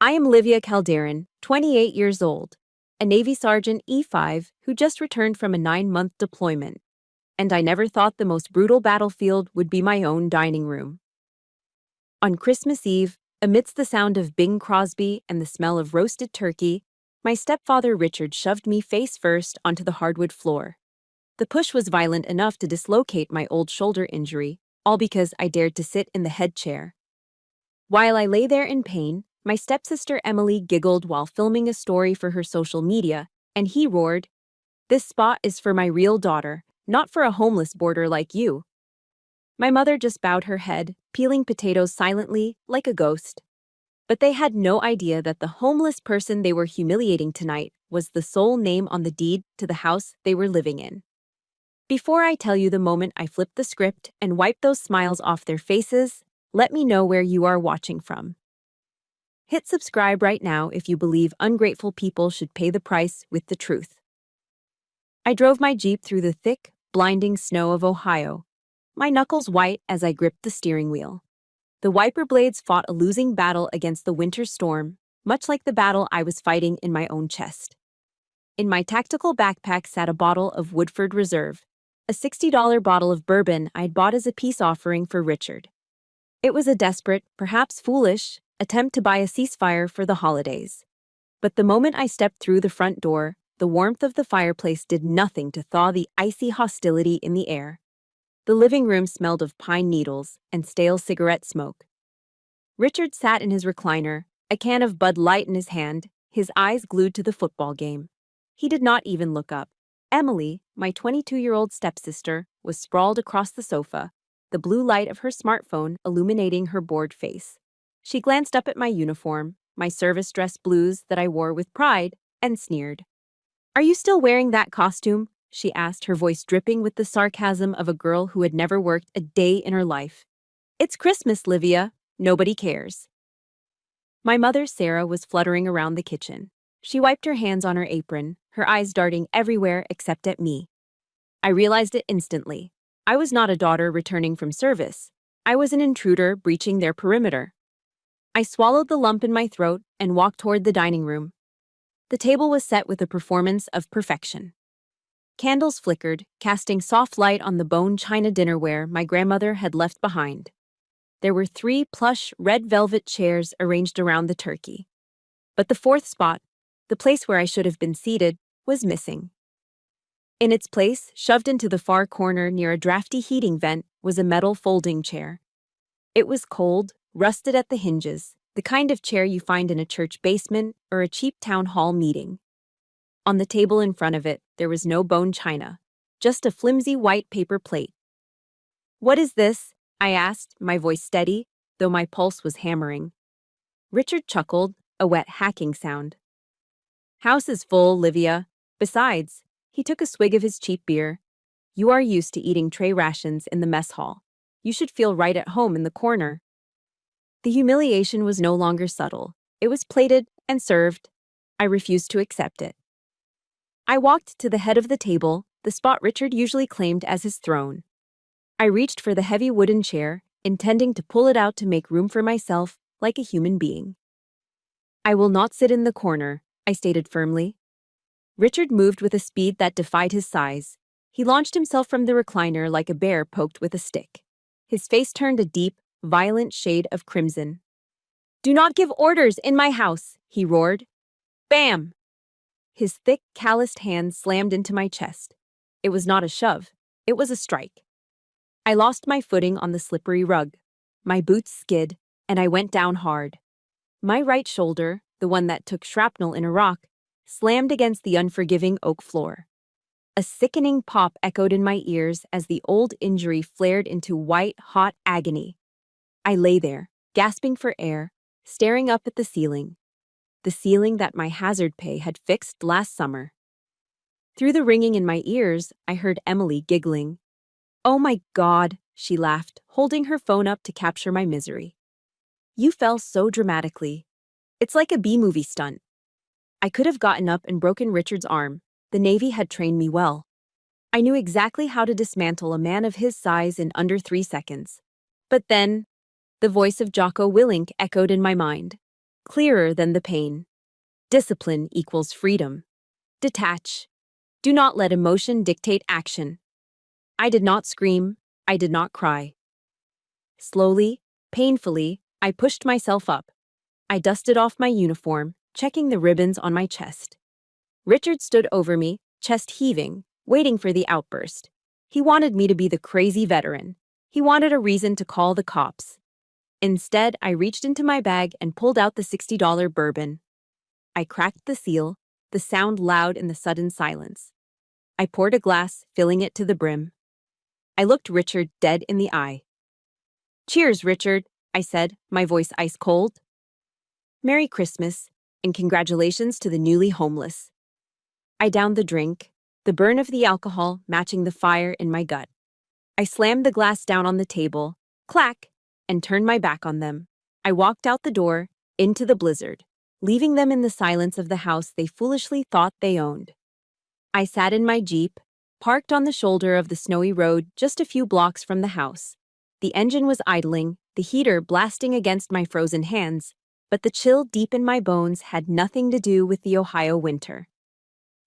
I am Livia Calderon, 28 years old, a Navy Sergeant E5 who just returned from a 9-month deployment, and I never thought the most brutal battlefield would be my own dining room. On Christmas Eve, amidst the sound of Bing Crosby and the smell of roasted turkey, my stepfather Richard shoved me face first onto the hardwood floor. The push was violent enough to dislocate my old shoulder injury, all because I dared to sit in the head chair. While I lay there in pain, my stepsister Emily giggled while filming a story for her social media, and he roared, "This spot is for my real daughter, not for a homeless boarder like you." My mother just bowed her head, peeling potatoes silently, like a ghost. But they had no idea that the homeless person they were humiliating tonight was the sole name on the deed to the house they were living in. Before I tell you the moment I flipped the script and wiped those smiles off their faces, let me know where you are watching from. Hit subscribe right now if you believe ungrateful people should pay the price with the truth. I drove my Jeep through the thick, blinding snow of Ohio, my knuckles white as I gripped the steering wheel. The wiper blades fought a losing battle against the winter storm, much like the battle I was fighting in my own chest. In my tactical backpack sat a bottle of Woodford Reserve, a $60 bottle of bourbon I'd bought as a peace offering for Richard. It was a desperate, perhaps foolish, attempt to buy a ceasefire for the holidays. But the moment I stepped through the front door, the warmth of the fireplace did nothing to thaw the icy hostility in the air. The living room smelled of pine needles and stale cigarette smoke. Richard sat in his recliner, a can of Bud Light in his hand, his eyes glued to the football game. He did not even look up. Emily, my 22-year-old stepsister, was sprawled across the sofa, the blue light of her smartphone illuminating her bored face. She glanced up at my uniform, my service dress blues that I wore with pride, and sneered. "Are you still wearing that costume?" she asked, her voice dripping with the sarcasm of a girl who had never worked a day in her life. "It's Christmas, Livia. Nobody cares." My mother, Sarah, was fluttering around the kitchen. She wiped her hands on her apron, her eyes darting everywhere except at me. I realized it instantly. I was not a daughter returning from service. I was an intruder breaching their perimeter. I swallowed the lump in my throat and walked toward the dining room. The table was set with a performance of perfection. Candles flickered, casting soft light on the bone china dinnerware my grandmother had left behind. There were 3 plush red velvet chairs arranged around the turkey. But the fourth spot, the place where I should have been seated, was missing. In its place, shoved into the far corner near a drafty heating vent, was a metal folding chair. It was cold, rusted at the hinges, the kind of chair you find in a church basement or a cheap town hall meeting. On the table in front of it, there was no bone china, just a flimsy white paper plate. "What is this?" I asked, my voice steady, though my pulse was hammering. Richard chuckled, a wet hacking sound. "House is full, Livia. Besides," he took a swig of his cheap beer, "you are used to eating tray rations in the mess hall. You should feel right at home in the corner." The humiliation was no longer subtle. It was plated and served. I refused to accept it. I walked to the head of the table, the spot Richard usually claimed as his throne. I reached for the heavy wooden chair, intending to pull it out to make room for myself like a human being. "I will not sit in the corner," I stated firmly. Richard moved with a speed that defied his size. He launched himself from the recliner like a bear poked with a stick. His face turned a deep, violent shade of crimson. "Do not give orders in my house," he roared. Bam! His thick, calloused hand slammed into my chest. It was not a shove. It was a strike. I lost my footing on the slippery rug. My boots skid, and I went down hard. My right shoulder, the one that took shrapnel in Iraq, slammed against the unforgiving oak floor. A sickening pop echoed in my ears as the old injury flared into white, hot agony. I lay there, gasping for air, staring up at the ceiling that my hazard pay had fixed last summer. Through the ringing in my ears, I heard Emily giggling. "Oh my God," she laughed, holding her phone up to capture my misery. "You fell so dramatically. It's like a B-movie stunt." I could have gotten up and broken Richard's arm. The Navy had trained me well. I knew exactly how to dismantle a man of his size in under 3 seconds. But then, the voice of Jocko Willink echoed in my mind. clearer than the pain. Discipline equals freedom. Detach. Do not let emotion dictate action. I did not scream. I did not cry. Slowly, painfully, I pushed myself up. I dusted off my uniform, checking the ribbons on my chest. Richard stood over me, chest heaving, waiting for the outburst. He wanted me to be the crazy veteran. He wanted a reason to call the cops. Instead, I reached into my bag and pulled out the $60 bourbon. I cracked the seal, the sound loud in the sudden silence. I poured a glass, filling it to the brim. I looked Richard dead in the eye. "Cheers, Richard," I said, my voice ice cold. "Merry Christmas, and congratulations to the newly homeless." I downed the drink, the burn of the alcohol matching the fire in my gut. I slammed the glass down on the table, clack, and turned my back on them. I walked out the door, into the blizzard, leaving them in the silence of the house they foolishly thought they owned. I sat in my Jeep, parked on the shoulder of the snowy road just a few blocks from the house. The engine was idling, the heater blasting against my frozen hands, but the chill deep in my bones had nothing to do with the Ohio winter.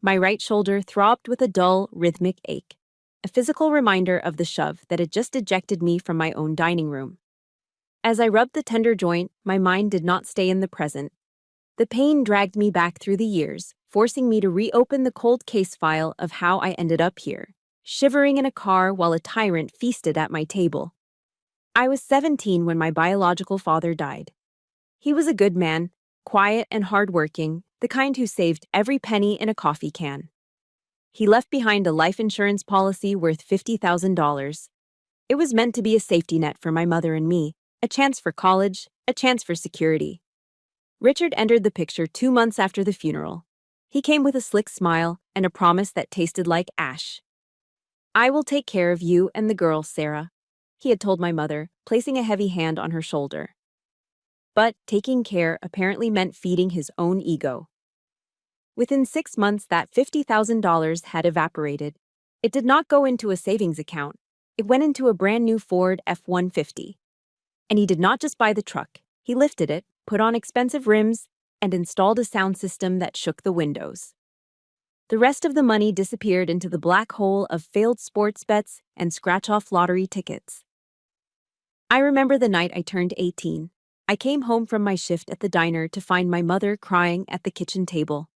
My right shoulder throbbed with a dull, rhythmic ache, a physical reminder of the shove that had just ejected me from my own dining room. As I rubbed the tender joint, my mind did not stay in the present. The pain dragged me back through the years, forcing me to reopen the cold case file of how I ended up here, shivering in a car while a tyrant feasted at my table. I was 17 when my biological father died. He was a good man, quiet and hardworking, the kind who saved every penny in a coffee can. He left behind a life insurance policy worth $50,000. It was meant to be a safety net for my mother and me, a chance for college, a chance for security. Richard entered the picture 2 months after the funeral. He came with a slick smile and a promise that tasted like ash. "I will take care of you and the girls, Sarah," he had told my mother, placing a heavy hand on her shoulder. But taking care apparently meant feeding his own ego. Within 6 months, that $50,000 had evaporated. It did not go into a savings account. It went into a brand new Ford F-150. And he did not just buy the truck. He lifted it, put on expensive rims, and installed a sound system that shook the windows. The rest of the money disappeared into the black hole of failed sports bets and scratch-off lottery tickets. I remember the night I turned 18. I came home from my shift at the diner to find my mother crying at the kitchen table.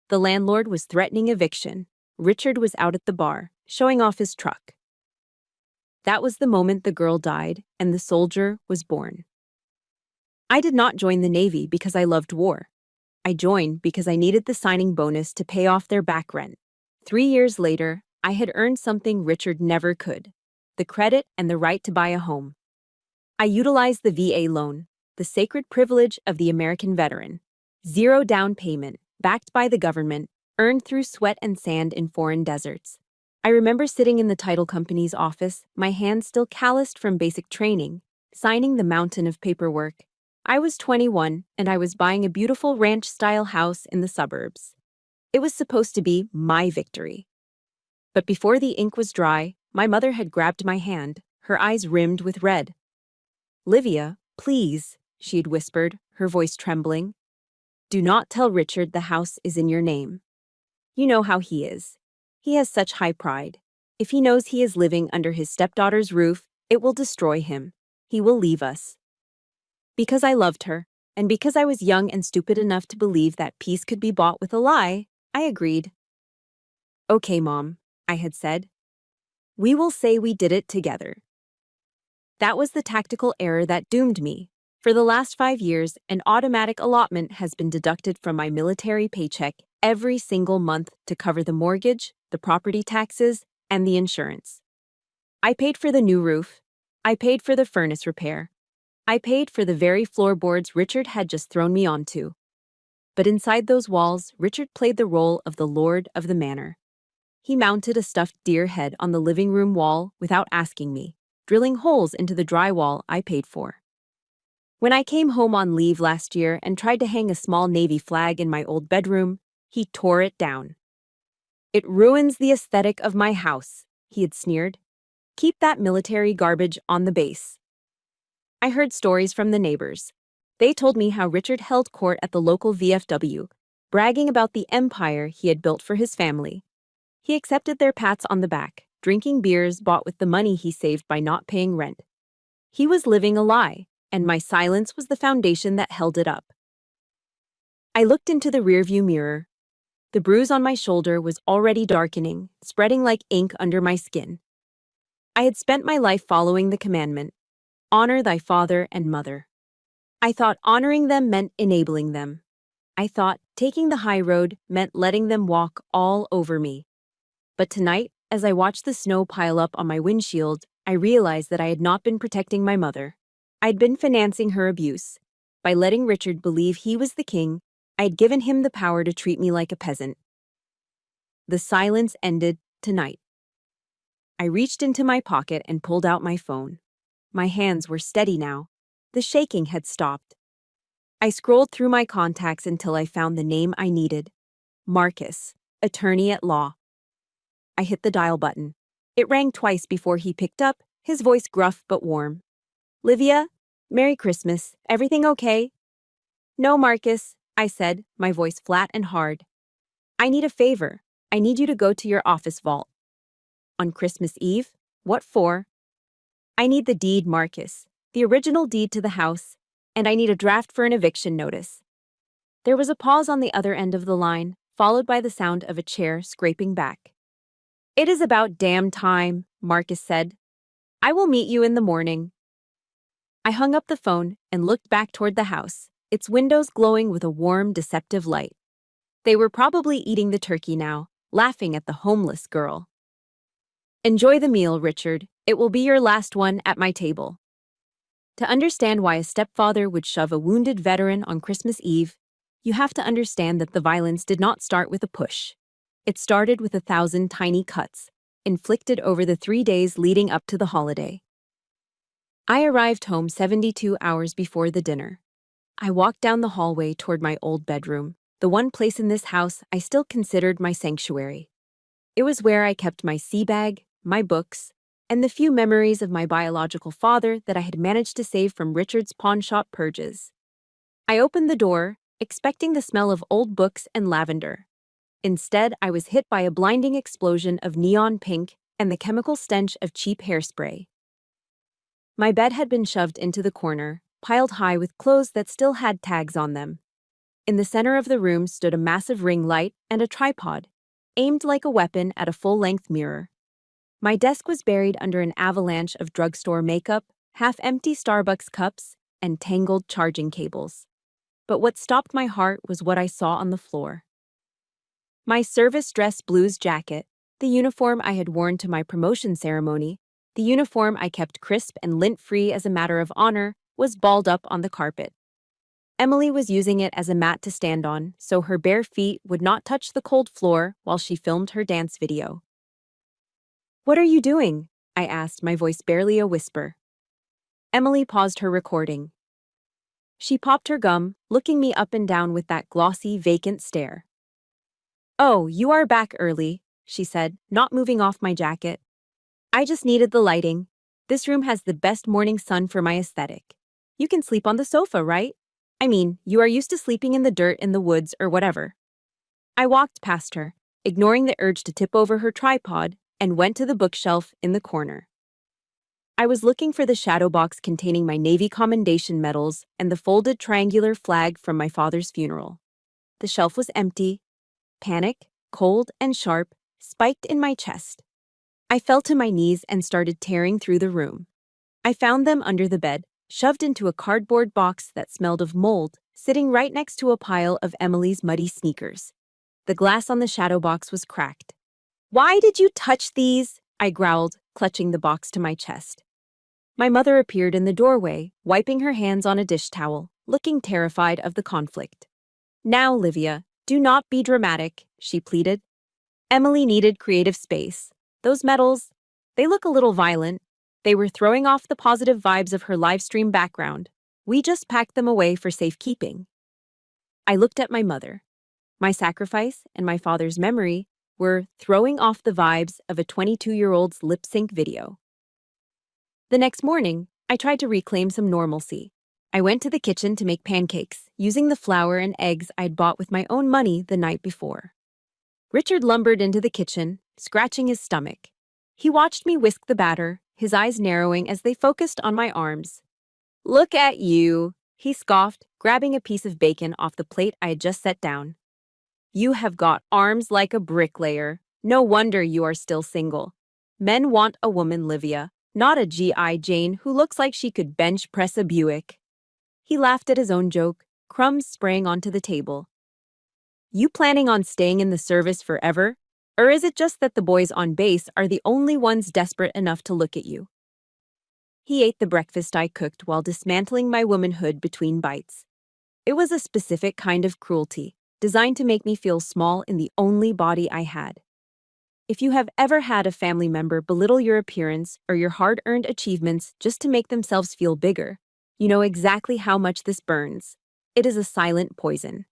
The landlord was threatening eviction. Richard was out at the bar, showing off his truck. That was the moment the girl died and the soldier was born. I did not join the Navy because I loved war. I joined because I needed the signing bonus to pay off their back rent. 3 years later, I had earned something Richard never could: the credit and the right to buy a home. I utilized the VA loan, the sacred privilege of the American veteran. 0 down payment, backed by the government, earned through sweat and sand in foreign deserts. I remember sitting in the title company's office, my hands still calloused from basic training, signing the mountain of paperwork. I was 21, and I was buying a beautiful ranch-style house in the suburbs. It was supposed to be my victory. But before the ink was dry, my mother had grabbed my hand, her eyes rimmed with red. "Livia, please," she had whispered, her voice trembling. "Do not tell Richard the house is in your name. You know how he is. He has such high pride. If he knows he is living under his stepdaughter's roof, it will destroy him. He will leave us." Because I loved her, and because I was young and stupid enough to believe that peace could be bought with a lie, I agreed. "Okay, Mom," I had said. "We will say we did it together." That was the tactical error that doomed me. For the last 5 years, an automatic allotment has been deducted from my military paycheck every single month to cover the mortgage, the property taxes, and the insurance. I paid for the new roof. I paid for the furnace repair. I paid for the very floorboards Richard had just thrown me onto. But inside those walls, Richard played the role of the lord of the manor. He mounted a stuffed deer head on the living room wall without asking me, drilling holes into the drywall I paid for. When I came home on leave last year and tried to hang a small Navy flag in my old bedroom, he tore it down. "It ruins the aesthetic of my house," he had sneered. "Keep that military garbage on the base." I heard stories from the neighbors. They told me how Richard held court at the local VFW, bragging about the empire he had built for his family. He accepted their pats on the back, drinking beers bought with the money he saved by not paying rent. He was living a lie, and my silence was the foundation that held it up. I looked into the rearview mirror. The bruise on my shoulder was already darkening, spreading like ink under my skin. I had spent my life following the commandment, honor thy father and mother. I thought honoring them meant enabling them. I thought taking the high road meant letting them walk all over me. But tonight, as I watched the snow pile up on my windshield, I realized that I had not been protecting my mother. I'd been financing her abuse. By letting Richard believe he was the king, I had given him the power to treat me like a peasant. The silence ended tonight. I reached into my pocket and pulled out my phone. My hands were steady now. The shaking had stopped. I scrolled through my contacts until I found the name I needed. Marcus, attorney at law. I hit the dial button. It rang twice before he picked up, his voice gruff but warm. Livia, Merry Christmas. Everything okay? No, Marcus, I said, my voice flat and hard. I need a favor. I need you to go to your office vault. On Christmas Eve? What for? I need the deed, Marcus. The original deed to the house, and I need a draft for an eviction notice. There was a pause on the other end of the line, followed by the sound of a chair scraping back. It is about damn time, Marcus said. I will meet you in the morning. I hung up the phone and looked back toward the house, its windows glowing with a warm, deceptive light. They were probably eating the turkey now, laughing at the homeless girl. Enjoy the meal, Richard. It will be your last one at my table. To understand why a stepfather would shove a wounded veteran on Christmas Eve, you have to understand that the violence did not start with a push. It started with 1,000 tiny cuts, inflicted over the 3 days leading up to the holiday. I arrived home 72 hours before the dinner. I walked down the hallway toward my old bedroom, the one place in this house I still considered my sanctuary. It was where I kept my sea bag, my books, and the few memories of my biological father that I had managed to save from Richard's pawnshop purges. I opened the door, expecting the smell of old books and lavender. Instead, I was hit by a blinding explosion of neon pink and the chemical stench of cheap hairspray. My bed had been shoved into the corner, piled high with clothes that still had tags on them. In the center of the room stood a massive ring light and a tripod, aimed like a weapon at a full-length mirror. My desk was buried under an avalanche of drugstore makeup, half-empty Starbucks cups, and tangled charging cables. But what stopped my heart was what I saw on the floor. My service dress blues jacket, the uniform I had worn to my promotion ceremony, the uniform I kept crisp and lint-free as a matter of honor, was balled up on the carpet. Emily was using it as a mat to stand on, so her bare feet would not touch the cold floor while she filmed her dance video. "What are you doing?" I asked, my voice barely a whisper. Emily paused her recording. She popped her gum, looking me up and down with that glossy, vacant stare. "Oh, you are back early," she said, not moving off my jacket. "I just needed the lighting. This room has the best morning sun for my aesthetic. You can sleep on the sofa, right? I mean, you are used to sleeping in the dirt in the woods or whatever." I walked past her, ignoring the urge to tip over her tripod, and went to the bookshelf in the corner. I was looking for the shadow box containing my Navy commendation medals and the folded triangular flag from my father's funeral. The shelf was empty. Panic, cold and sharp, spiked in my chest. I fell to my knees and started tearing through the room. I found them under the bed, shoved into a cardboard box that smelled of mold, sitting right next to a pile of Emily's muddy sneakers. The glass on the shadow box was cracked. "Why did you touch these?" I growled, clutching the box to my chest. My mother appeared in the doorway, wiping her hands on a dish towel, looking terrified of the conflict. "Now, Livia, do not be dramatic," she pleaded. Emily needed creative space. Those medals, they look a little violent. They were throwing off the positive vibes of her livestream background. We just packed them away for safekeeping. I looked at my mother. My sacrifice and my father's memory were throwing off the vibes of a 22-year-old's lip-sync video. The next morning, I tried to reclaim some normalcy. I went to the kitchen to make pancakes, using the flour and eggs I'd bought with my own money the night before. Richard lumbered into the kitchen, scratching his stomach. He watched me whisk the batter, his eyes narrowing as they focused on my arms. "Look at you," he scoffed, grabbing a piece of bacon off the plate I had just set down. "You have got arms like a bricklayer. No wonder you are still single. Men want a woman, Livia, not a G.I. Jane who looks like she could bench press a Buick." He laughed at his own joke, crumbs spraying onto the table. "You planning on staying in the service forever? Or is it just that the boys on base are the only ones desperate enough to look at you?" He ate the breakfast I cooked while dismantling my womanhood between bites. It was a specific kind of cruelty, designed to make me feel small in the only body I had. If you have ever had a family member belittle your appearance or your hard-earned achievements just to make themselves feel bigger, you know exactly how much this burns. It is a silent poison.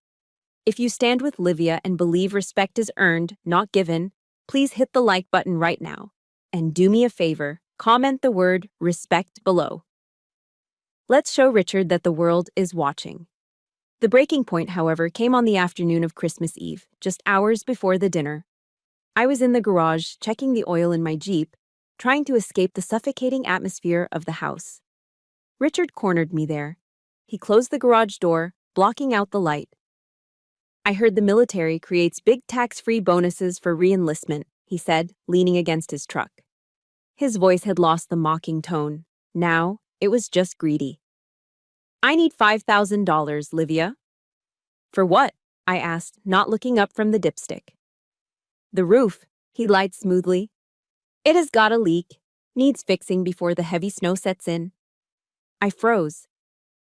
If you stand with Livia and believe respect is earned, not given, please hit the like button right now. And do me a favor, comment the word respect below. Let's show Richard that the world is watching. The breaking point, however, came on the afternoon of Christmas Eve, just hours before the dinner. I was in the garage, checking the oil in my Jeep, trying to escape the suffocating atmosphere of the house. Richard cornered me there. He closed the garage door, blocking out the light. "I heard the military creates big tax-free bonuses for re-enlistment," he said, leaning against his truck. His voice had lost the mocking tone. Now, it was just greedy. "I need $5,000, Livia." "For what?" I asked, not looking up from the dipstick. "The roof," he lied smoothly. "It has got a leak. Needs fixing before the heavy snow sets in." I froze.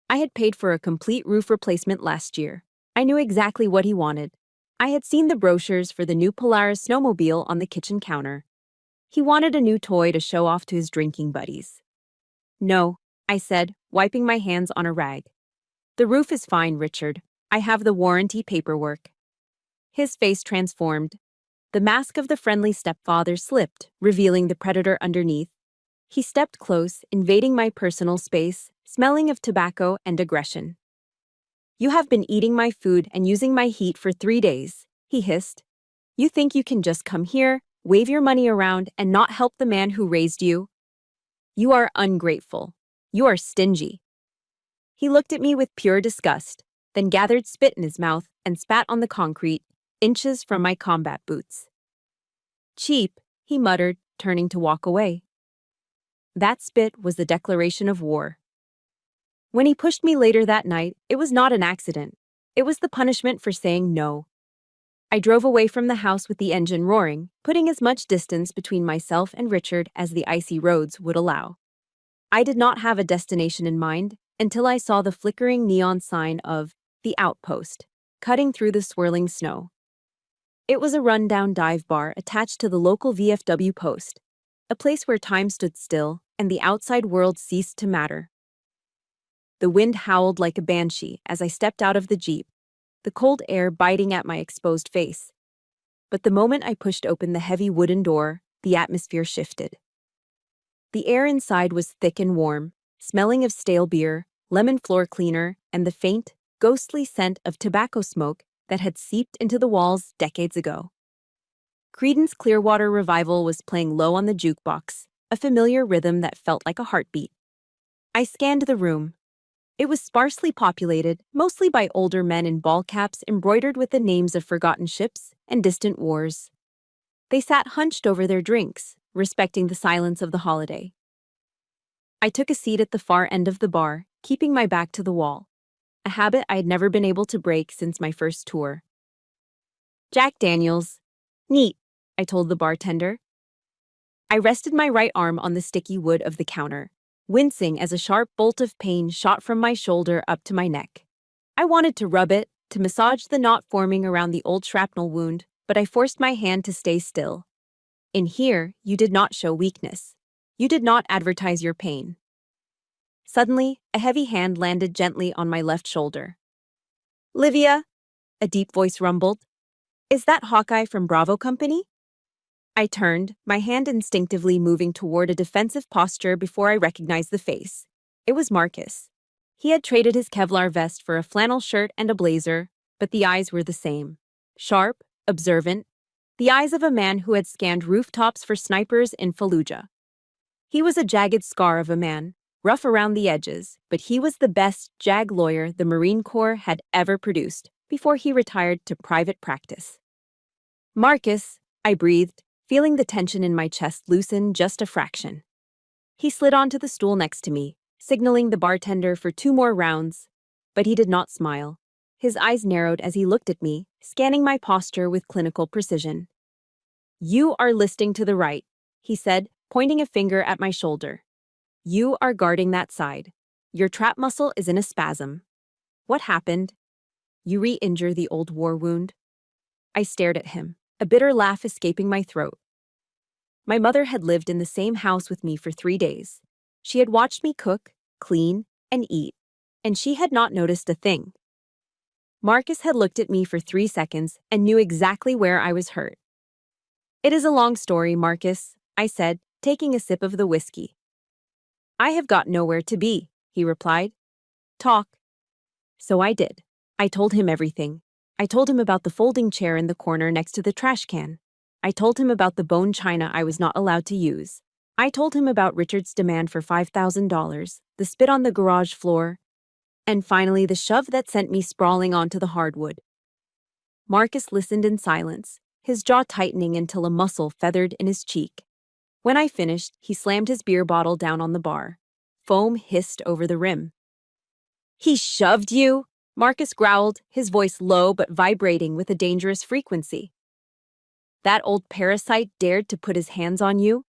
I had paid for a complete roof replacement last year. I knew exactly what he wanted. I had seen the brochures for the new Polaris snowmobile on the kitchen counter. He wanted a new toy to show off to his drinking buddies. "No," I said, wiping my hands on a rag. "The roof is fine, Richard. I have the warranty paperwork." His face transformed. The mask of the friendly stepfather slipped, revealing the predator underneath. He stepped close, invading my personal space, smelling of tobacco and aggression. "You have been eating my food and using my heat for 3 days, he hissed. "You think you can just come here, wave your money around, and not help the man who raised you? You are ungrateful. You are stingy." He looked at me with pure disgust, then gathered spit in his mouth and spat on the concrete, inches from my combat boots. "Cheap," he muttered, turning to walk away. That spit was the declaration of war. When he pushed me later that night, it was not an accident. It was the punishment for saying no. I drove away from the house with the engine roaring, putting as much distance between myself and Richard as the icy roads would allow. I did not have a destination in mind until I saw the flickering neon sign of The Outpost, cutting through the swirling snow. It was a rundown dive bar attached to the local VFW post, a place where time stood still and the outside world ceased to matter. The wind howled like a banshee as I stepped out of the Jeep, the cold air biting at my exposed face. But the moment I pushed open the heavy wooden door, the atmosphere shifted. The air inside was thick and warm, smelling of stale beer, lemon floor cleaner, and the faint, ghostly scent of tobacco smoke that had seeped into the walls decades ago. Creedence Clearwater Revival was playing low on the jukebox, a familiar rhythm that felt like a heartbeat. I scanned the room. It was sparsely populated, mostly by older men in ball caps embroidered with the names of forgotten ships and distant wars. They sat hunched over their drinks, respecting the silence of the holiday. I took a seat at the far end of the bar, keeping my back to the wall, a habit I had never been able to break since my first tour. "Jack Daniels." "Neat," I told the bartender. I rested my right arm on the sticky wood of the counter, wincing as a sharp bolt of pain shot from my shoulder up to my neck. I wanted to rub it, to massage the knot forming around the old shrapnel wound, but I forced my hand to stay still. In here, you did not show weakness. You did not advertise your pain. Suddenly, a heavy hand landed gently on my left shoulder. "Livia," a deep voice rumbled. "Is that Hawkeye from Bravo Company?" I turned, my hand instinctively moving toward a defensive posture before I recognized the face. It was Marcus. He had traded his Kevlar vest for a flannel shirt and a blazer, but the eyes were the same. Sharp, observant, the eyes of a man who had scanned rooftops for snipers in Fallujah. He was a jagged scar of a man, rough around the edges, but he was the best JAG lawyer the Marine Corps had ever produced before he retired to private practice. "Marcus," I breathed, feeling the tension in my chest loosen just a fraction. He slid onto the stool next to me, signaling the bartender for 2 more rounds, but he did not smile. His eyes narrowed as he looked at me, scanning my posture with clinical precision. "You are listing to the right," he said, pointing a finger at my shoulder. "You are guarding that side. Your trap muscle is in a spasm." "What happened?" "You re-injure the old war wound." I stared at him, a bitter laugh escaping my throat. My mother had lived in the same house with me for 3 days. She had watched me cook, clean, and eat, and she had not noticed a thing. Marcus had looked at me for 3 seconds and knew exactly where I was hurt. "It is a long story, Marcus," I said, taking a sip of the whiskey. "I have got nowhere to be," he replied. "Talk." So I did. I told him everything. I told him about the folding chair in the corner next to the trash can. I told him about the bone china I was not allowed to use. I told him about Richard's demand for $5,000, the spit on the garage floor, and finally the shove that sent me sprawling onto the hardwood. Marcus listened in silence, his jaw tightening until a muscle feathered in his cheek. When I finished, he slammed his beer bottle down on the bar. Foam hissed over the rim. "He shoved you?" Marcus growled, his voice low but vibrating with a dangerous frequency. "That old parasite dared to put his hands on you?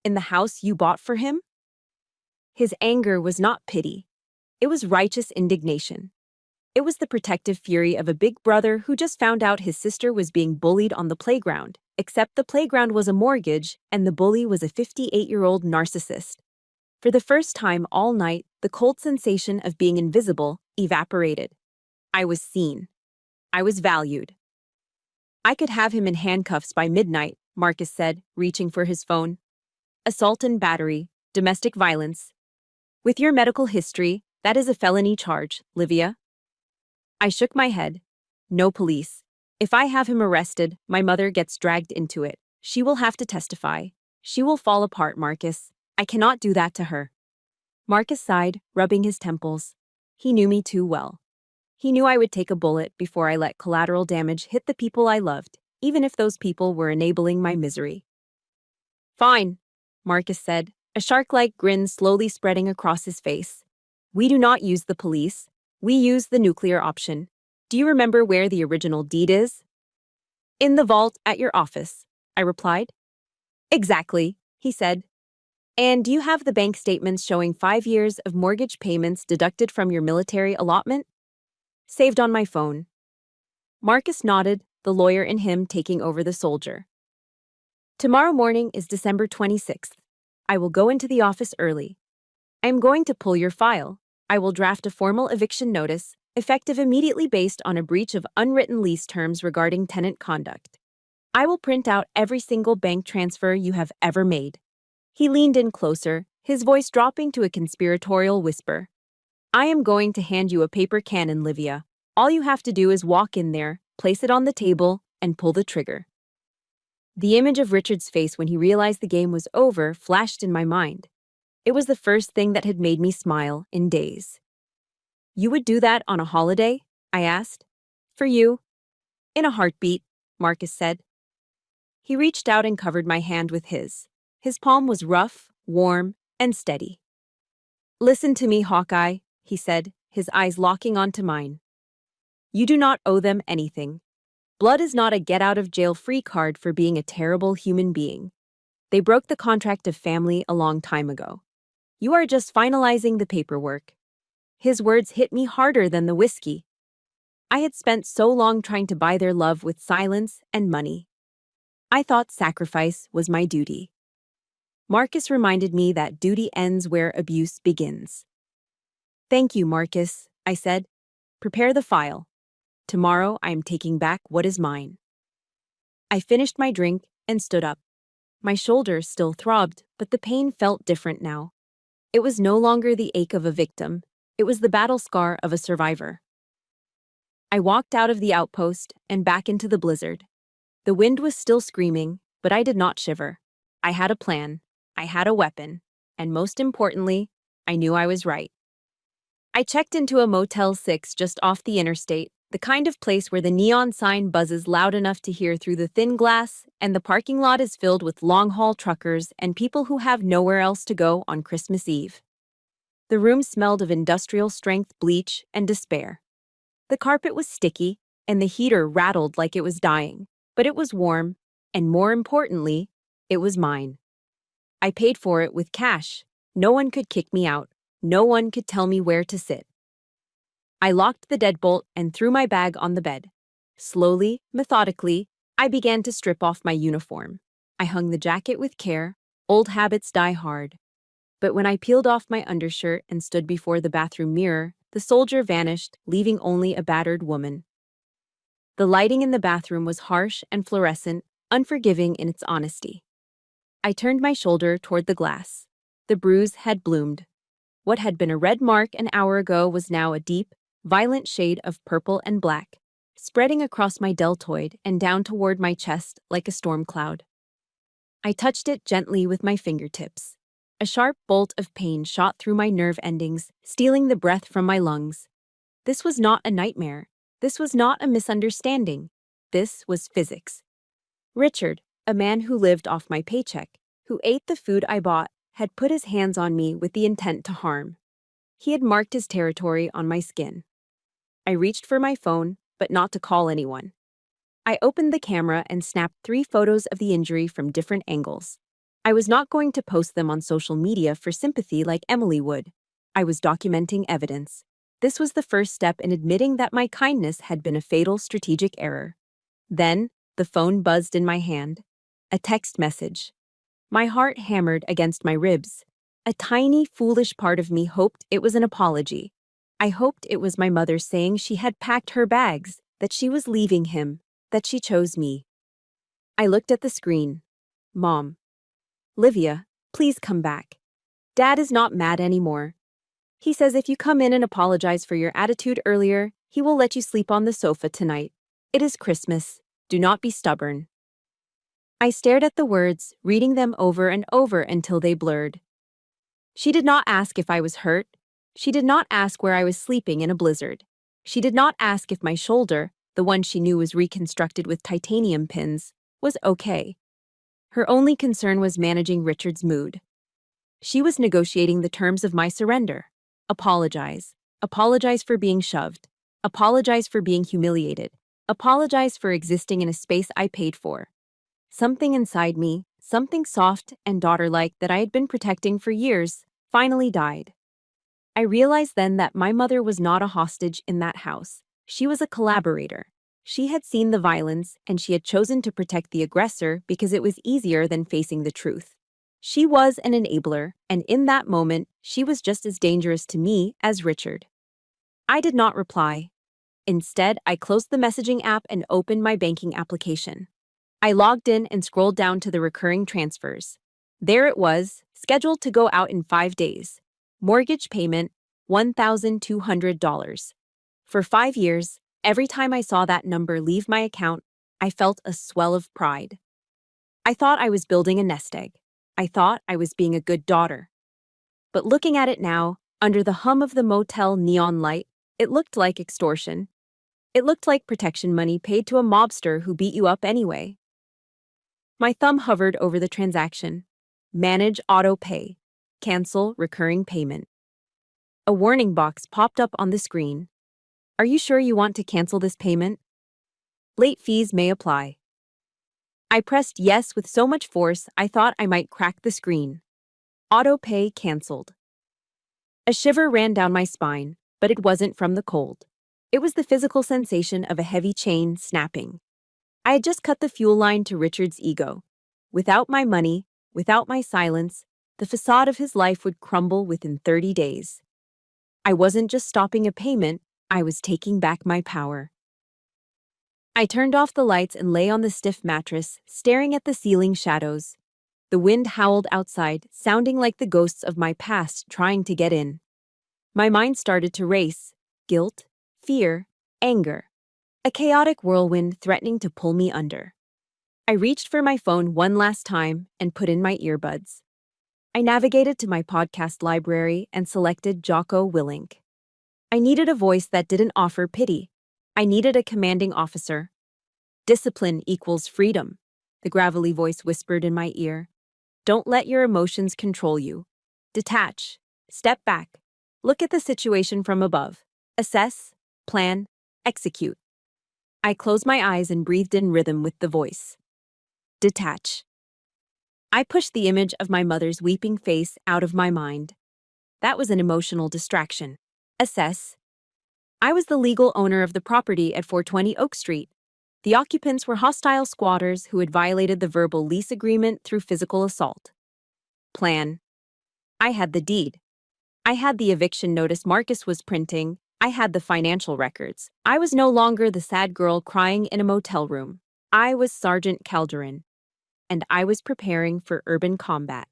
In the house you bought for him?" His anger was not pity. It was righteous indignation. It was the protective fury of a big brother who just found out his sister was being bullied on the playground, except the playground was a mortgage and the bully was a 58-year-old narcissist. For the first time all night, the cold sensation of being invisible evaporated. I was seen. I was valued. "I could have him in handcuffs by midnight," Marcus said, reaching for his phone. "Assault and battery, domestic violence. With your medical history, that is a felony charge, Livia." I shook my head. "No police. If I have him arrested, my mother gets dragged into it. She will have to testify. She will fall apart, Marcus. I cannot do that to her." Marcus sighed, rubbing his temples. He knew me too well. He knew I would take a bullet before I let collateral damage hit the people I loved, even if those people were enabling my misery. "Fine," Marcus said, a shark-like grin slowly spreading across his face. "We do not use the police. We use the nuclear option. Do you remember where the original deed is?" "In the vault at your office," I replied. "Exactly," he said. "And do you have the bank statements showing 5 years of mortgage payments deducted from your military allotment?" "Saved on my phone." Marcus nodded, the lawyer in him taking over the soldier. "Tomorrow morning is December 26th. I will go into the office early. I am going to pull your file. I will draft a formal eviction notice, effective immediately based on a breach of unwritten lease terms regarding tenant conduct. I will print out every single bank transfer you have ever made." He leaned in closer, his voice dropping to a conspiratorial whisper. "I am going to hand you a paper cannon, Livia. All you have to do is walk in there, place it on the table, and pull the trigger." The image of Richard's face when he realized the game was over flashed in my mind. It was the first thing that had made me smile in days. "You would do that on a holiday?" I asked. "For you?" "In a heartbeat," Marcus said. He reached out and covered my hand with his. His palm was rough, warm, and steady. "Listen to me, Hawkeye," he said, his eyes locking onto mine. "You do not owe them anything. Blood is not a get-out-of-jail-free card for being a terrible human being. They broke the contract of family a long time ago. You are just finalizing the paperwork." His words hit me harder than the whiskey. I had spent so long trying to buy their love with silence and money. I thought sacrifice was my duty. Marcus reminded me that duty ends where abuse begins. "Thank you, Marcus," I said. "Prepare the file. Tomorrow I am taking back what is mine." I finished my drink and stood up. My shoulder still throbbed, but the pain felt different now. It was no longer the ache of a victim. It was the battle scar of a survivor. I walked out of the outpost and back into the blizzard. The wind was still screaming, but I did not shiver. I had a plan, I had a weapon, and most importantly, I knew I was right. I checked into a Motel 6 just off the interstate, the kind of place where the neon sign buzzes loud enough to hear through the thin glass, and the parking lot is filled with long-haul truckers and people who have nowhere else to go on Christmas Eve. The room smelled of industrial-strength bleach and despair. The carpet was sticky, and the heater rattled like it was dying, but it was warm, and more importantly, it was mine. I paid for it with cash. No one could kick me out. No one could tell me where to sit. I locked the deadbolt and threw my bag on the bed. Slowly, methodically, I began to strip off my uniform. I hung the jacket with care. Old habits die hard. But when I peeled off my undershirt and stood before the bathroom mirror, the soldier vanished, leaving only a battered woman. The lighting in the bathroom was harsh and fluorescent, unforgiving in its honesty. I turned my shoulder toward the glass. The bruise had bloomed. What had been a red mark an hour ago was now a deep, violent shade of purple and black, spreading across my deltoid and down toward my chest like a storm cloud. I touched it gently with my fingertips. A sharp bolt of pain shot through my nerve endings, stealing the breath from my lungs. This was not a nightmare. This was not a misunderstanding. This was physics. Richard, a man who lived off my paycheck, who ate the food I bought, had put his hands on me with the intent to harm. He had marked his territory on my skin. I reached for my phone, but not to call anyone. I opened the camera and snapped 3 photos of the injury from different angles. I was not going to post them on social media for sympathy like Emily would. I was documenting evidence. This was the first step in admitting that my kindness had been a fatal strategic error. Then, the phone buzzed in my hand. A text message. My heart hammered against my ribs. A tiny, foolish part of me hoped it was an apology. I hoped it was my mother saying she had packed her bags, that she was leaving him, that she chose me. I looked at the screen. Mom. Livia, please come back. Dad is not mad anymore. He says if you come in and apologize for your attitude earlier, he will let you sleep on the sofa tonight. It is Christmas. Do not be stubborn. I stared at the words, reading them over and over until they blurred. She did not ask if I was hurt. She did not ask where I was sleeping in a blizzard. She did not ask if my shoulder, the one she knew was reconstructed with titanium pins, was okay. Her only concern was managing Richard's mood. She was negotiating the terms of my surrender. Apologize. Apologize for being shoved. Apologize for being humiliated. Apologize for existing in a space I paid for. Something inside me, something soft and daughter-like that I had been protecting for years, finally died. I realized then that my mother was not a hostage in that house. She was a collaborator. She had seen the violence, and she had chosen to protect the aggressor because it was easier than facing the truth. She was an enabler, and in that moment, she was just as dangerous to me as Richard. I did not reply. Instead, I closed the messaging app and opened my banking application. I logged in and scrolled down to the recurring transfers. There it was, scheduled to go out in 5 days. Mortgage payment, $1,200. For 5 years, every time I saw that number leave my account, I felt a swell of pride. I thought I was building a nest egg. I thought I was being a good daughter. But looking at it now, under the hum of the motel neon light, it looked like extortion. It looked like protection money paid to a mobster who beat you up anyway. My thumb hovered over the transaction. Manage auto pay. Cancel recurring payment. A warning box popped up on the screen. Are you sure you want to cancel this payment? Late fees may apply. I pressed yes with so much force I thought I might crack the screen. Auto pay canceled. A shiver ran down my spine, but it wasn't from the cold. It was the physical sensation of a heavy chain snapping. I had just cut the fuel line to Richard's ego. Without my money, without my silence, the facade of his life would crumble within 30 days. I wasn't just stopping a payment, I was taking back my power. I turned off the lights and lay on the stiff mattress, staring at the ceiling shadows. The wind howled outside, sounding like the ghosts of my past trying to get in. My mind started to race. Guilt, fear, anger. A chaotic whirlwind threatening to pull me under. I reached for my phone one last time and put in my earbuds. I navigated to my podcast library and selected Jocko Willink. I needed a voice that didn't offer pity. I needed a commanding officer. Discipline equals freedom, the gravelly voice whispered in my ear. Don't let your emotions control you. Detach. Step back. Look at the situation from above. Assess, plan, execute. I closed my eyes and breathed in rhythm with the voice. Detach. I pushed the image of my mother's weeping face out of my mind. That was an emotional distraction. Assess. I was the legal owner of the property at 420 Oak Street. The occupants were hostile squatters who had violated the verbal lease agreement through physical assault. Plan. I had the deed. I had the eviction notice Marcus was printing. I had the financial records. I was no longer the sad girl crying in a motel room. I was Sergeant Calderon, and I was preparing for urban combat.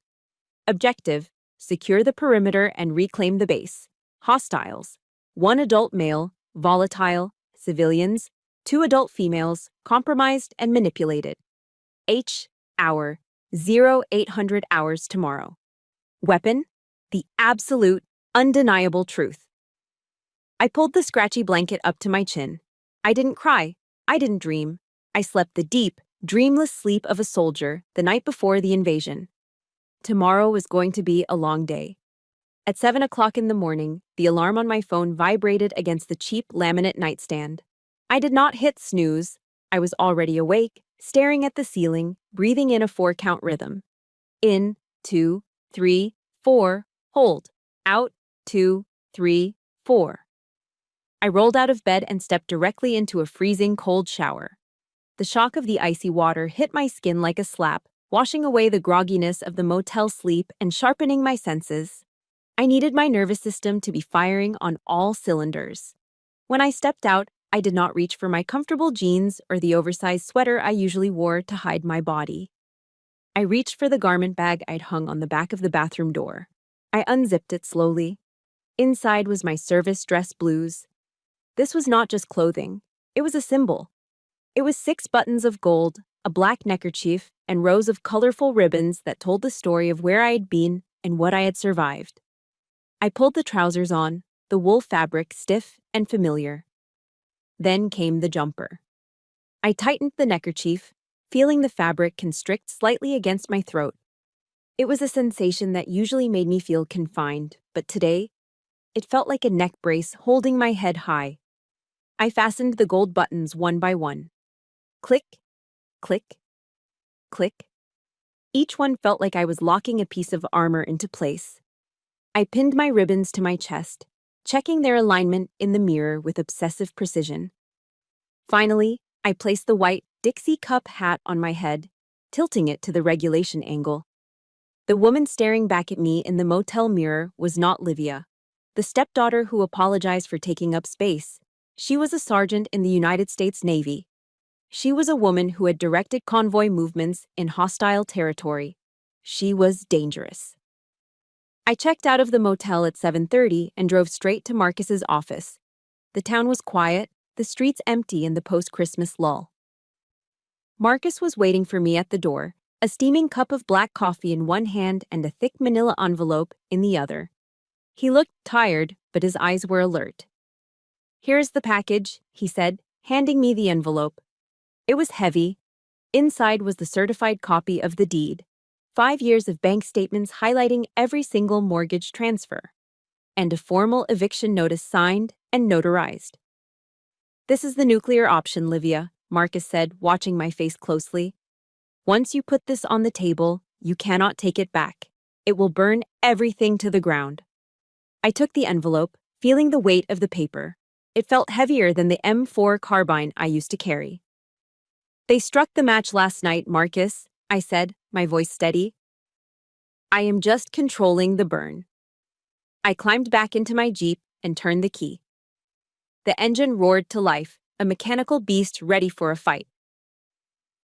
Objective: secure the perimeter and reclaim the base. Hostiles: 1 adult male, volatile, civilians, 2 adult females, compromised and manipulated. Hour: 0800 hours tomorrow. Weapon: the absolute, undeniable truth. I pulled the scratchy blanket up to my chin. I didn't cry. I didn't dream. I slept the deep, dreamless sleep of a soldier the night before the invasion. Tomorrow was going to be a long day. At 7 o'clock in the morning, the alarm on my phone vibrated against the cheap laminate nightstand. I did not hit snooze. I was already awake, staring at the ceiling, breathing in a 4-count rhythm. In, 2, 3, 4, hold. Out, 2, 3, 4. I rolled out of bed and stepped directly into a freezing cold shower. The shock of the icy water hit my skin like a slap, washing away the grogginess of the motel sleep and sharpening my senses. I needed my nervous system to be firing on all cylinders. When I stepped out, I did not reach for my comfortable jeans or the oversized sweater I usually wore to hide my body. I reached for the garment bag I'd hung on the back of the bathroom door. I unzipped it slowly. Inside was my service dress blues. This was not just clothing. It was a symbol. It was 6 buttons of gold, a black neckerchief, and rows of colorful ribbons that told the story of where I had been and what I had survived. I pulled the trousers on, the wool fabric stiff and familiar. Then came the jumper. I tightened the neckerchief, feeling the fabric constrict slightly against my throat. It was a sensation that usually made me feel confined, but today, it felt like a neck brace holding my head high. I fastened the gold buttons one by one. Click, click, click. Each one felt like I was locking a piece of armor into place. I pinned my ribbons to my chest, checking their alignment in the mirror with obsessive precision. Finally, I placed the white Dixie cup hat on my head, tilting it to the regulation angle. The woman staring back at me in the motel mirror was not Livia, the stepdaughter who apologized for taking up space. She was a sergeant in the United States Navy. She was a woman who had directed convoy movements in hostile territory. She was dangerous. I checked out of the motel at 7:30 and drove straight to Marcus's office. The town was quiet, the streets empty in the post-Christmas lull. Marcus was waiting for me at the door, a steaming cup of black coffee in one hand and a thick manila envelope in the other. He looked tired, but his eyes were alert. "Here's the package," he said, handing me the envelope. It was heavy. Inside was the certified copy of the deed, 5 years of bank statements highlighting every single mortgage transfer, and a formal eviction notice signed and notarized. "This is the nuclear option, Livia," Marcus said, watching my face closely. "Once you put this on the table, you cannot take it back. It will burn everything to the ground." I took the envelope, feeling the weight of the paper. It felt heavier than the M4 carbine I used to carry. "They struck the match last night, Marcus," I said, my voice steady. "I am just controlling the burn." I climbed back into my Jeep and turned the key. The engine roared to life, a mechanical beast ready for a fight.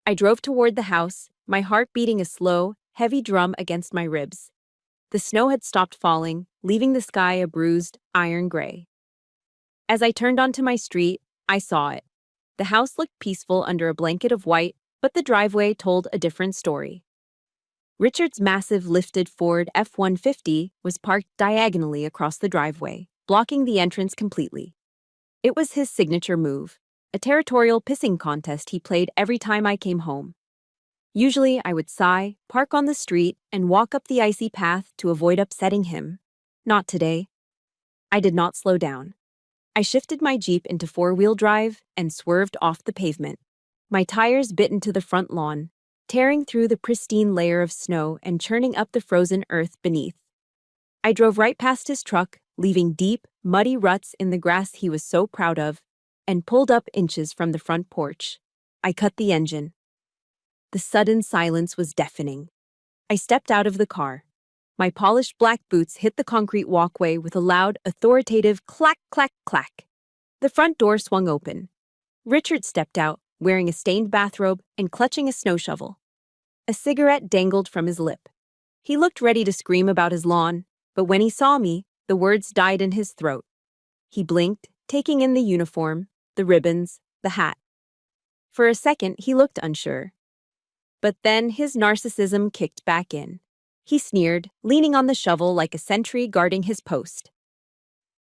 I drove toward the house, my heart beating a slow, heavy drum against my ribs. The snow had stopped falling, leaving the sky a bruised, iron gray. As I turned onto my street, I saw it. The house looked peaceful under a blanket of white, but the driveway told a different story. Richard's massive lifted Ford F-150 was parked diagonally across the driveway, blocking the entrance completely. It was his signature move, a territorial pissing contest he played every time I came home. Usually, I would sigh, park on the street, and walk up the icy path to avoid upsetting him. Not today. I did not slow down. I shifted my Jeep into four-wheel drive and swerved off the pavement. My tires bit into the front lawn, tearing through the pristine layer of snow and churning up the frozen earth beneath. I drove right past his truck, leaving deep, muddy ruts in the grass he was so proud of, and pulled up inches from the front porch. I cut the engine. The sudden silence was deafening. I stepped out of the car. My polished black boots hit the concrete walkway with a loud, authoritative clack, clack, clack. The front door swung open. Richard stepped out, wearing a stained bathrobe and clutching a snow shovel. A cigarette dangled from his lip. He looked ready to scream about his lawn, but when he saw me, the words died in his throat. He blinked, taking in the uniform, the ribbons, the hat. For a second, he looked unsure. But then his narcissism kicked back in. He sneered, leaning on the shovel like a sentry guarding his post.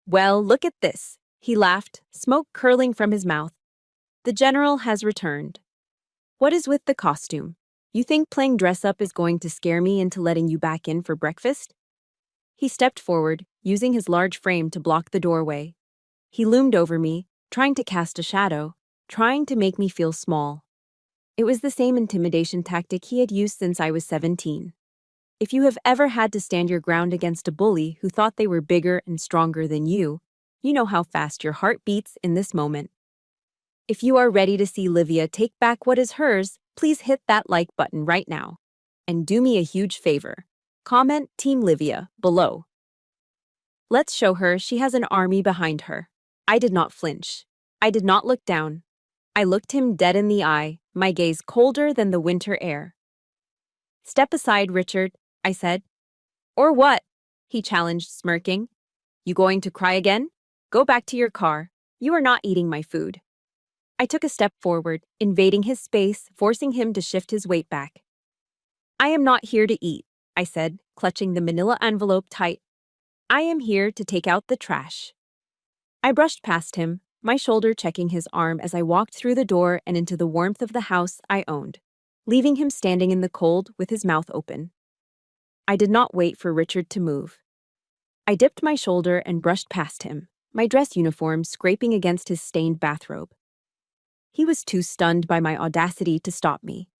"Well, look at this," he laughed, smoke curling from his mouth. "The general has returned. What is with the costume? You think playing dress-up is going to scare me into letting you back in for breakfast?" He stepped forward, using his large frame to block the doorway. He loomed over me, trying to cast a shadow, trying to make me feel small. It was the same intimidation tactic he had used since I was 17. If you have ever had to stand your ground against a bully who thought they were bigger and stronger than you know how fast your heart beats in this moment. If you are ready to see Livia take back what is hers, please hit that like button right now. And do me a huge favor. Comment Team Livia below. Let's show her she has an army behind her. I did not flinch. I did not look down. I looked him dead in the eye, my gaze colder than the winter air. "Step aside, Richard," I said. "Or what?" he challenged, smirking. "You going to cry again? Go back to your car. You are not eating my food." I took a step forward, invading his space, forcing him to shift his weight back. "I am not here to eat," I said, clutching the manila envelope tight. "I am here to take out the trash." I brushed past him, my shoulder checking his arm as I walked through the door and into the warmth of the house I owned, leaving him standing in the cold with his mouth open. I did not wait for Richard to move. I dipped my shoulder and brushed past him, my dress uniform scraping against his stained bathrobe. He was too stunned by my audacity to stop me.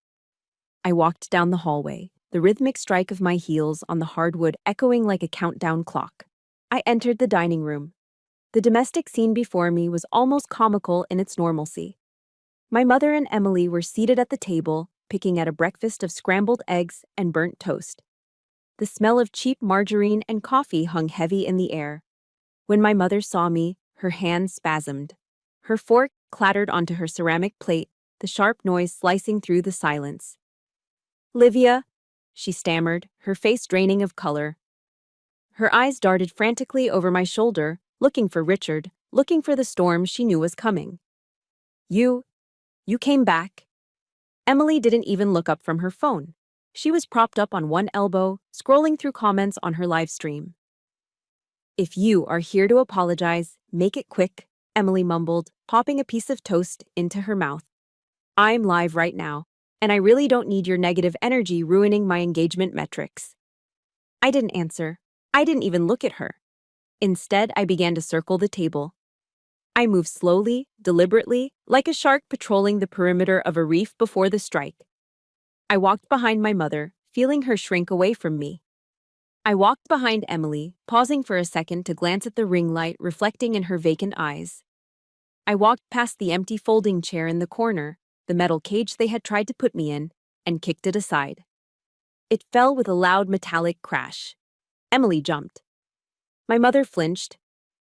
I walked down the hallway, the rhythmic strike of my heels on the hardwood echoing like a countdown clock. I entered the dining room. The domestic scene before me was almost comical in its normalcy. My mother and Emily were seated at the table, picking at a breakfast of scrambled eggs and burnt toast. The smell of cheap margarine and coffee hung heavy in the air. When my mother saw me, her hand spasmed. Her fork clattered onto her ceramic plate, the sharp noise slicing through the silence. "Livia," she stammered, her face draining of color. Her eyes darted frantically over my shoulder, looking for Richard, looking for the storm she knew was coming. You came back." Emily didn't even look up from her phone. She was propped up on one elbow, scrolling through comments on her live stream. "If you are here to apologize, make it quick," Emily mumbled, popping a piece of toast into her mouth. "I'm live right now, and I really don't need your negative energy ruining my engagement metrics." I didn't answer. I didn't even look at her. Instead, I began to circle the table. I moved slowly, deliberately, like a shark patrolling the perimeter of a reef before the strike. I walked behind my mother, feeling her shrink away from me. I walked behind Emily, pausing for a second to glance at the ring light reflecting in her vacant eyes. I walked past the empty folding chair in the corner, the metal cage they had tried to put me in, and kicked it aside. It fell with a loud metallic crash. Emily jumped. My mother flinched.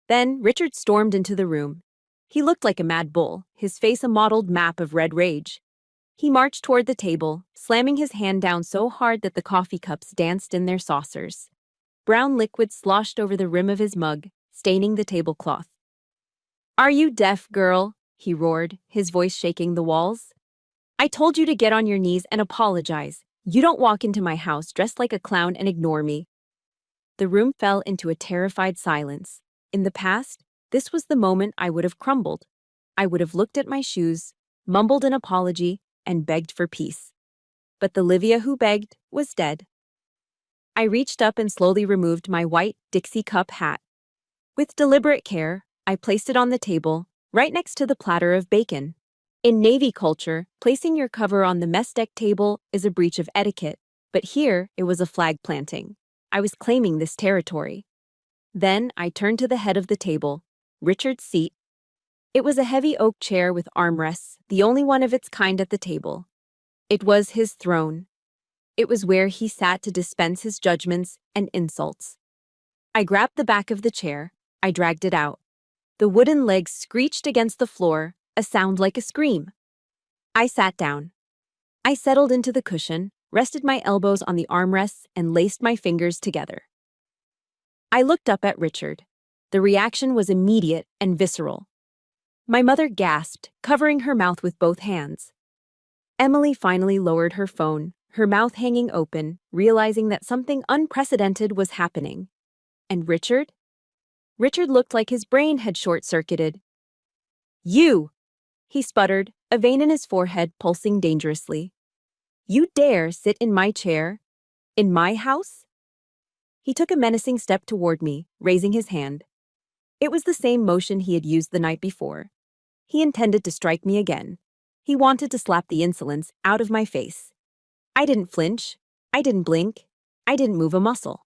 Then Richard stormed into the room. He looked like a mad bull, his face a mottled map of red rage. He marched toward the table, slamming his hand down so hard that the coffee cups danced in their saucers. Brown liquid sloshed over the rim of his mug, staining the tablecloth. "Are you deaf, girl?" he roared, his voice shaking the walls. "I told you to get on your knees and apologize. You don't walk into my house dressed like a clown and ignore me." The room fell into a terrified silence. In the past, this was the moment I would have crumbled. I would have looked at my shoes, mumbled an apology, and begged for peace. But the Livia who begged was dead. I reached up and slowly removed my white Dixie cup hat. With deliberate care, I placed it on the table, right next to the platter of bacon. In Navy culture, placing your cover on the mess deck table is a breach of etiquette, but here it was a flag planting. I was claiming this territory. Then I turned to the head of the table, Richard's seat. It was a heavy oak chair with armrests, the only one of its kind at the table. It was his throne. It was where he sat to dispense his judgments and insults. I grabbed the back of the chair. I dragged it out. The wooden legs screeched against the floor, a sound like a scream. I sat down. I settled into the cushion, rested my elbows on the armrests, and laced my fingers together. I looked up at Richard. The reaction was immediate and visceral. My mother gasped, covering her mouth with both hands. Emily finally lowered her phone, her mouth hanging open, realizing that something unprecedented was happening. And Richard? Richard looked like his brain had short-circuited. "You!" he sputtered, a vein in his forehead pulsing dangerously. "You dare sit in my chair? In my house?" He took a menacing step toward me, raising his hand. It was the same motion he had used the night before. He intended to strike me again. He wanted to slap the insolence out of my face. I didn't flinch. I didn't blink. I didn't move a muscle.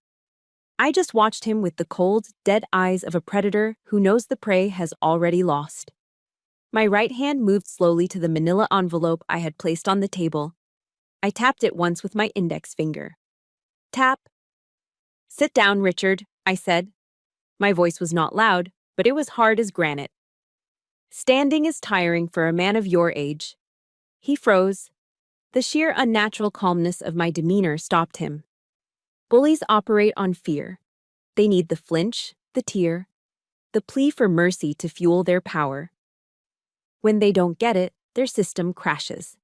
I just watched him with the cold, dead eyes of a predator who knows the prey has already lost. My right hand moved slowly to the manila envelope I had placed on the table. I tapped it once with my index finger. Tap. "Sit down, Richard," I said. My voice was not loud, but it was hard as granite. "Standing is tiring for a man of your age." He froze. The sheer unnatural calmness of my demeanor stopped him. Bullies operate on fear. They need the flinch, the tear, the plea for mercy to fuel their power. When they don't get it, their system crashes.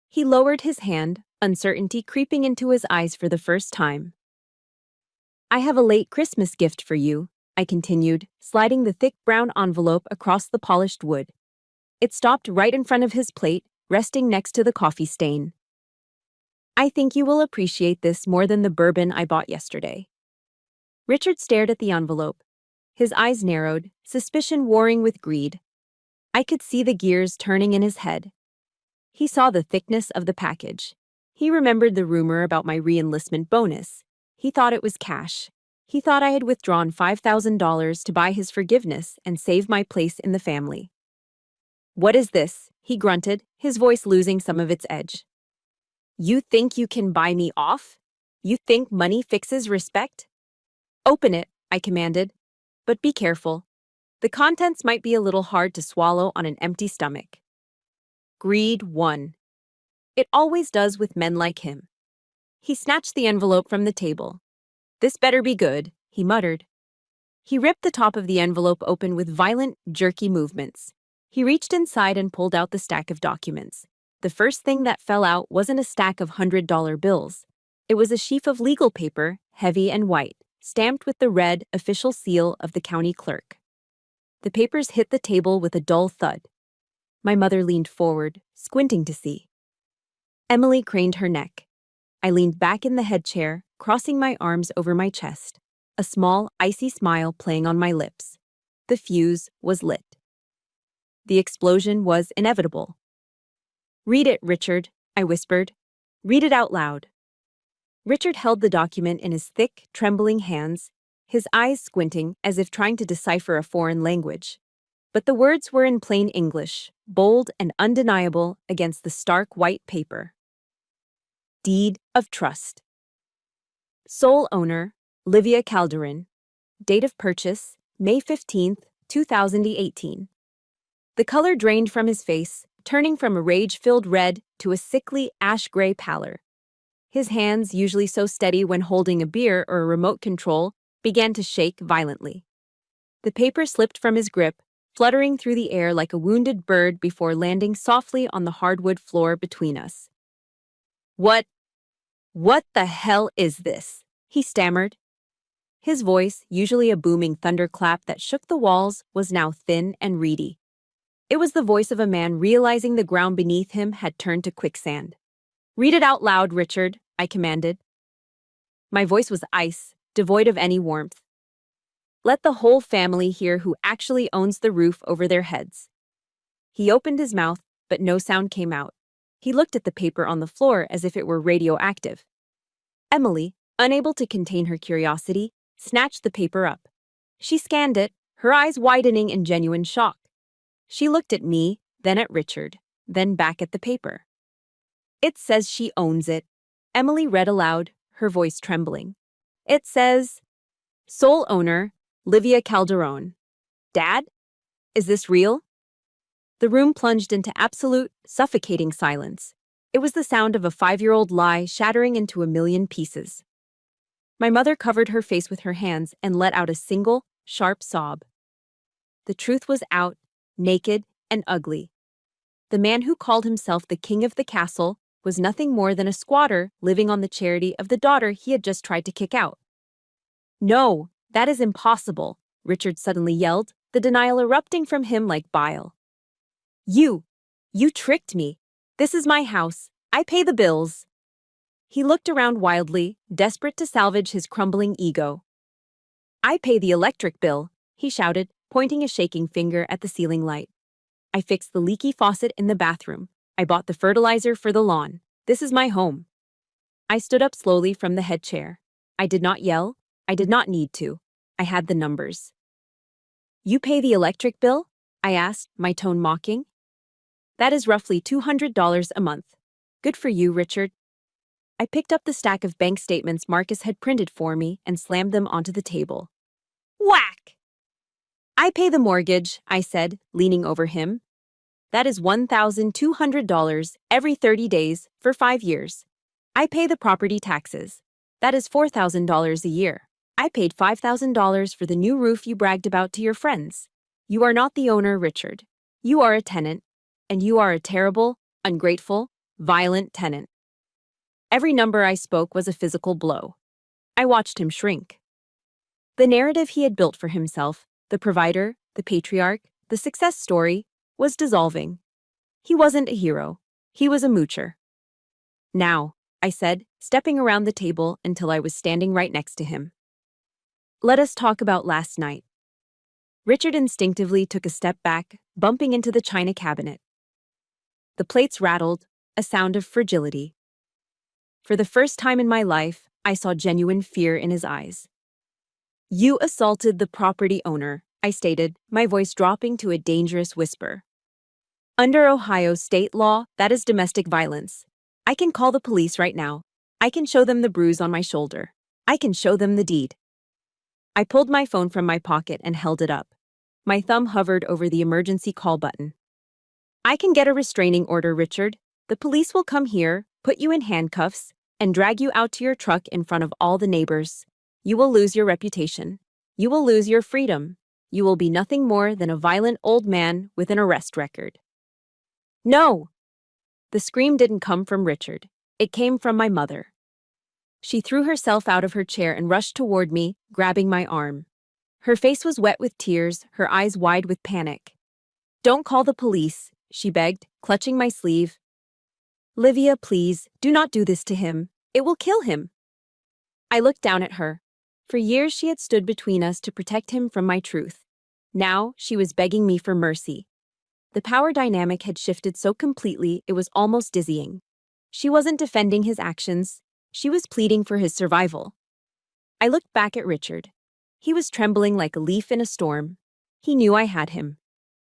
He lowered his hand, uncertainty creeping into his eyes for the first time. "I have a late Christmas gift for you," I continued, sliding the thick brown envelope across the polished wood. It stopped right in front of his plate, resting next to the coffee stain. "I think you will appreciate this more than the bourbon I bought yesterday." Richard stared at the envelope. His eyes narrowed, suspicion warring with greed. I could see the gears turning in his head. He saw the thickness of the package. He remembered the rumor about my re-enlistment bonus. He thought it was cash. He thought I had withdrawn $5,000 to buy his forgiveness and save my place in the family. "What is this?" he grunted, his voice losing some of its edge. "You think you can buy me off? You think money fixes respect?" "Open it," I commanded. "But be careful. The contents might be a little hard to swallow on an empty stomach." Greed won. It always does with men like him. He snatched the envelope from the table. "This better be good," he muttered. He ripped the top of the envelope open with violent, jerky movements. He reached inside and pulled out the stack of documents. The first thing that fell out wasn't a stack of $100 bills. It was a sheaf of legal paper, heavy and white, stamped with the red, official seal of the county clerk. The papers hit the table with a dull thud. My mother leaned forward, squinting to see. Emily craned her neck. I leaned back in the head chair, crossing my arms over my chest, a small, icy smile playing on my lips. The fuse was lit. The explosion was inevitable. "Read it, Richard," I whispered. "Read it out loud." Richard held the document in his thick, trembling hands, his eyes squinting as if trying to decipher a foreign language. But the words were in plain English, bold and undeniable against the stark white paper. Deed of trust. Sole owner, Livia Calderon. Date of purchase, May 15th, 2018. The color drained from his face, turning from a rage-filled red to a sickly ash-gray pallor. His hands, usually so steady when holding a beer or a remote control, began to shake violently. The paper slipped from his grip, fluttering through the air like a wounded bird before landing softly on the hardwood floor between us. What the hell is this?" he stammered. His voice, usually a booming thunderclap that shook the walls, was now thin and reedy. It was the voice of a man realizing the ground beneath him had turned to quicksand. "Read it out loud, Richard," I commanded. My voice was ice, devoid of any warmth. "Let the whole family hear who actually owns the roof over their heads." He opened his mouth, but no sound came out. He looked at the paper on the floor as if it were radioactive. Emily, unable to contain her curiosity, snatched the paper up. She scanned it, her eyes widening in genuine shock. She looked at me, then at Richard, then back at the paper. "It says she owns it," Emily read aloud, her voice trembling. "It says, sole owner, Livia Calderon. Dad? Is this real?" The room plunged into absolute, suffocating silence. It was the sound of a 5-year-old lie shattering into a million pieces. My mother covered her face with her hands and let out a single, sharp sob. The truth was out, naked and ugly. The man who called himself the king of the castle was nothing more than a squatter living on the charity of the daughter he had just tried to kick out. "No, that is impossible," Richard suddenly yelled, the denial erupting from him like bile. You tricked me. This is my house. I pay the bills." He looked around wildly, desperate to salvage his crumbling ego. "I pay the electric bill," he shouted, pointing a shaking finger at the ceiling light. "I fixed the leaky faucet in the bathroom. I bought the fertilizer for the lawn. This is my home." I stood up slowly from the head chair. I did not yell. I did not need to. I had the numbers. "You pay the electric bill?" I asked, my tone mocking. "That is roughly $200 a month. Good for you, Richard." I picked up the stack of bank statements Marcus had printed for me and slammed them onto the table. Whack! "I pay the mortgage," I said, leaning over him. "That is $1,200 every 30 days for 5 years. I pay the property taxes. That is $4,000 a year. I paid $5,000 for the new roof you bragged about to your friends. You are not the owner, Richard. You are a tenant, and you are a terrible, ungrateful, violent tenant." Every number I spoke was a physical blow. I watched him shrink. The narrative he had built for himself, the provider, the patriarch, the success story, was dissolving. He wasn't a hero. He was a moocher. "Now," I said, stepping around the table until I was standing right next to him. "Let us talk about last night." Richard instinctively took a step back, bumping into the china cabinet. The plates rattled, a sound of fragility. For the first time in my life, I saw genuine fear in his eyes. "You assaulted the property owner," I stated, my voice dropping to a dangerous whisper. "Under Ohio state law, that is domestic violence. I can call the police right now. I can show them the bruise on my shoulder. I can show them the deed." I pulled my phone from my pocket and held it up. My thumb hovered over the emergency call button. "I can get a restraining order, Richard. The police will come here, put you in handcuffs, and drag you out to your truck in front of all the neighbors. You will lose your reputation. You will lose your freedom. You will be nothing more than a violent old man with an arrest record." "No!" The scream didn't come from Richard. It came from my mother. She threw herself out of her chair and rushed toward me, grabbing my arm. Her face was wet with tears, her eyes wide with panic. "Don't call the police," she begged, clutching my sleeve. "Livia, please, do not do this to him. It will kill him." I looked down at her. For years she had stood between us to protect him from my truth. Now she was begging me for mercy. The power dynamic had shifted so completely it was almost dizzying. She wasn't defending his actions. She was pleading for his survival. I looked back at Richard. He was trembling like a leaf in a storm. He knew I had him.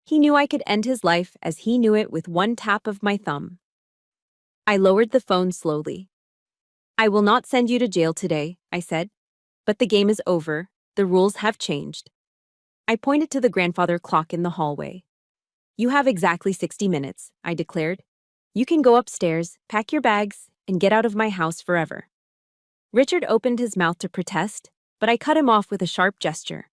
He knew I could end his life as he knew it with one tap of my thumb. I lowered the phone slowly. "I will not send you to jail today," I said. "But the game is over. The rules have changed." I pointed to the grandfather clock in the hallway. "You have exactly 60 minutes, I declared. "You can go upstairs, pack your bags, and get out of my house forever. Richard opened his mouth to protest, but I cut him off with a sharp gesture.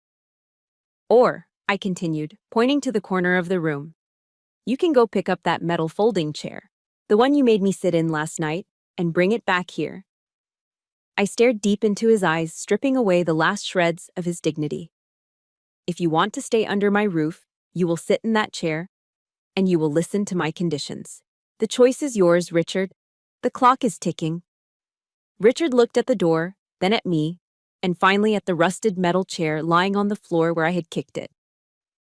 Or, I continued, pointing to the corner of the room, you can go pick up that metal folding chair, the one you made me sit in last night, and bring it back here. I stared deep into his eyes, stripping away the last shreds of his dignity. If you want to stay under my roof, you will sit in that chair, and you will listen to my conditions. The choice is yours, Richard. The clock is ticking. Richard looked at the door, then at me, and finally at the rusted metal chair lying on the floor where I had kicked it.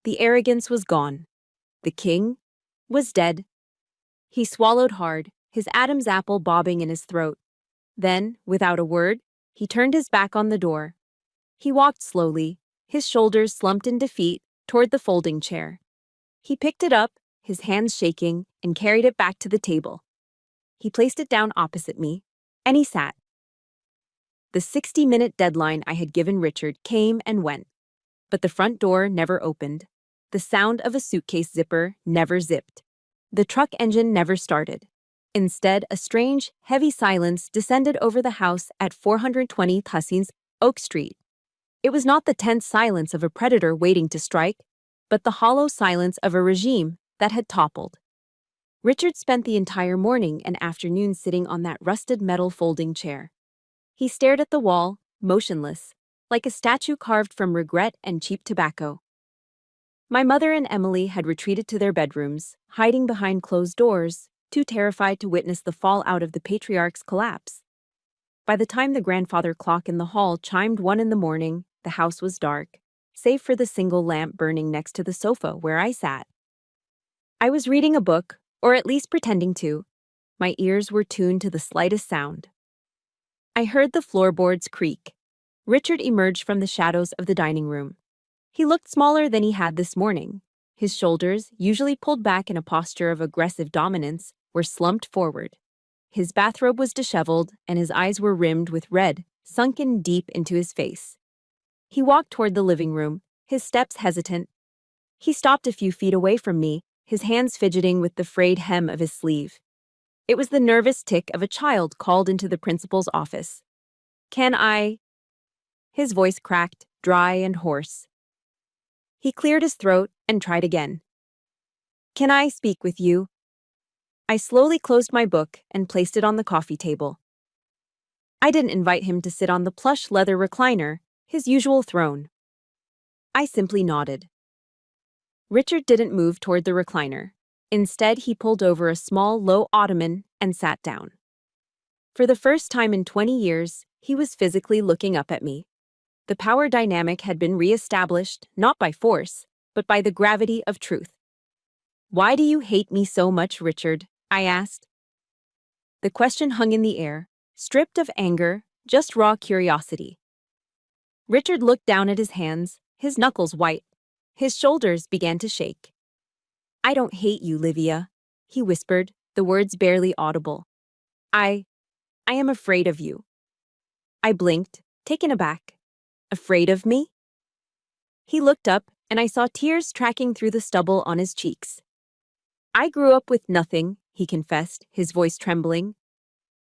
The arrogance was gone. The king was dead. He swallowed hard, his Adam's apple bobbing in his throat. Then, without a word, he turned his back on the door. He walked slowly, his shoulders slumped in defeat, toward the folding chair. He picked it up, his hands shaking, and carried it back to the table. He placed it down opposite me, and he sat. The 60-minute deadline I had given Richard came and went, but the front door never opened. The sound of a suitcase zipper never zipped. The truck engine never started. Instead, a strange, heavy silence descended over the house at 420 Hussines Oak Street. It was not the tense silence of a predator waiting to strike, but the hollow silence of a regime that had toppled. Richard spent the entire morning and afternoon sitting on that rusted metal folding chair. He stared at the wall, motionless, like a statue carved from regret and cheap tobacco. My mother and Emily had retreated to their bedrooms, hiding behind closed doors, too terrified to witness the fallout of the patriarch's collapse. By the time the grandfather clock in the hall chimed 1 in the morning, the house was dark, save for the single lamp burning next to the sofa where I sat. I was reading a book, or at least pretending to. My ears were tuned to the slightest sound. I heard the floorboards creak. Richard emerged from the shadows of the dining room. He looked smaller than he had this morning. His shoulders, usually pulled back in a posture of aggressive dominance, were slumped forward. His bathrobe was disheveled, and his eyes were rimmed with red, sunken deep into his face. He walked toward the living room, his steps hesitant. He stopped a few feet away from me, his hands fidgeting with the frayed hem of his sleeve. It was the nervous tick of a child called into the principal's office. "Can I?" His voice cracked, dry and hoarse. He cleared his throat and tried again. "Can I speak with you?" I slowly closed my book and placed it on the coffee table. I didn't invite him to sit on the plush leather recliner, his usual throne. I simply nodded. Richard didn't move toward the recliner. Instead, he pulled over a small, low ottoman and sat down. For the first time in 20 years, he was physically looking up at me. The power dynamic had been re-established, not by force, but by the gravity of truth. "Why do you hate me so much, Richard?" I asked. The question hung in the air, stripped of anger, just raw curiosity. Richard looked down at his hands, his knuckles white. His shoulders began to shake. "I don't hate you, Livia," he whispered, the words barely audible. I am afraid of you." I blinked, taken aback. "Afraid of me?" He looked up, and I saw tears tracking through the stubble on his cheeks. "I grew up with nothing," he confessed, his voice trembling.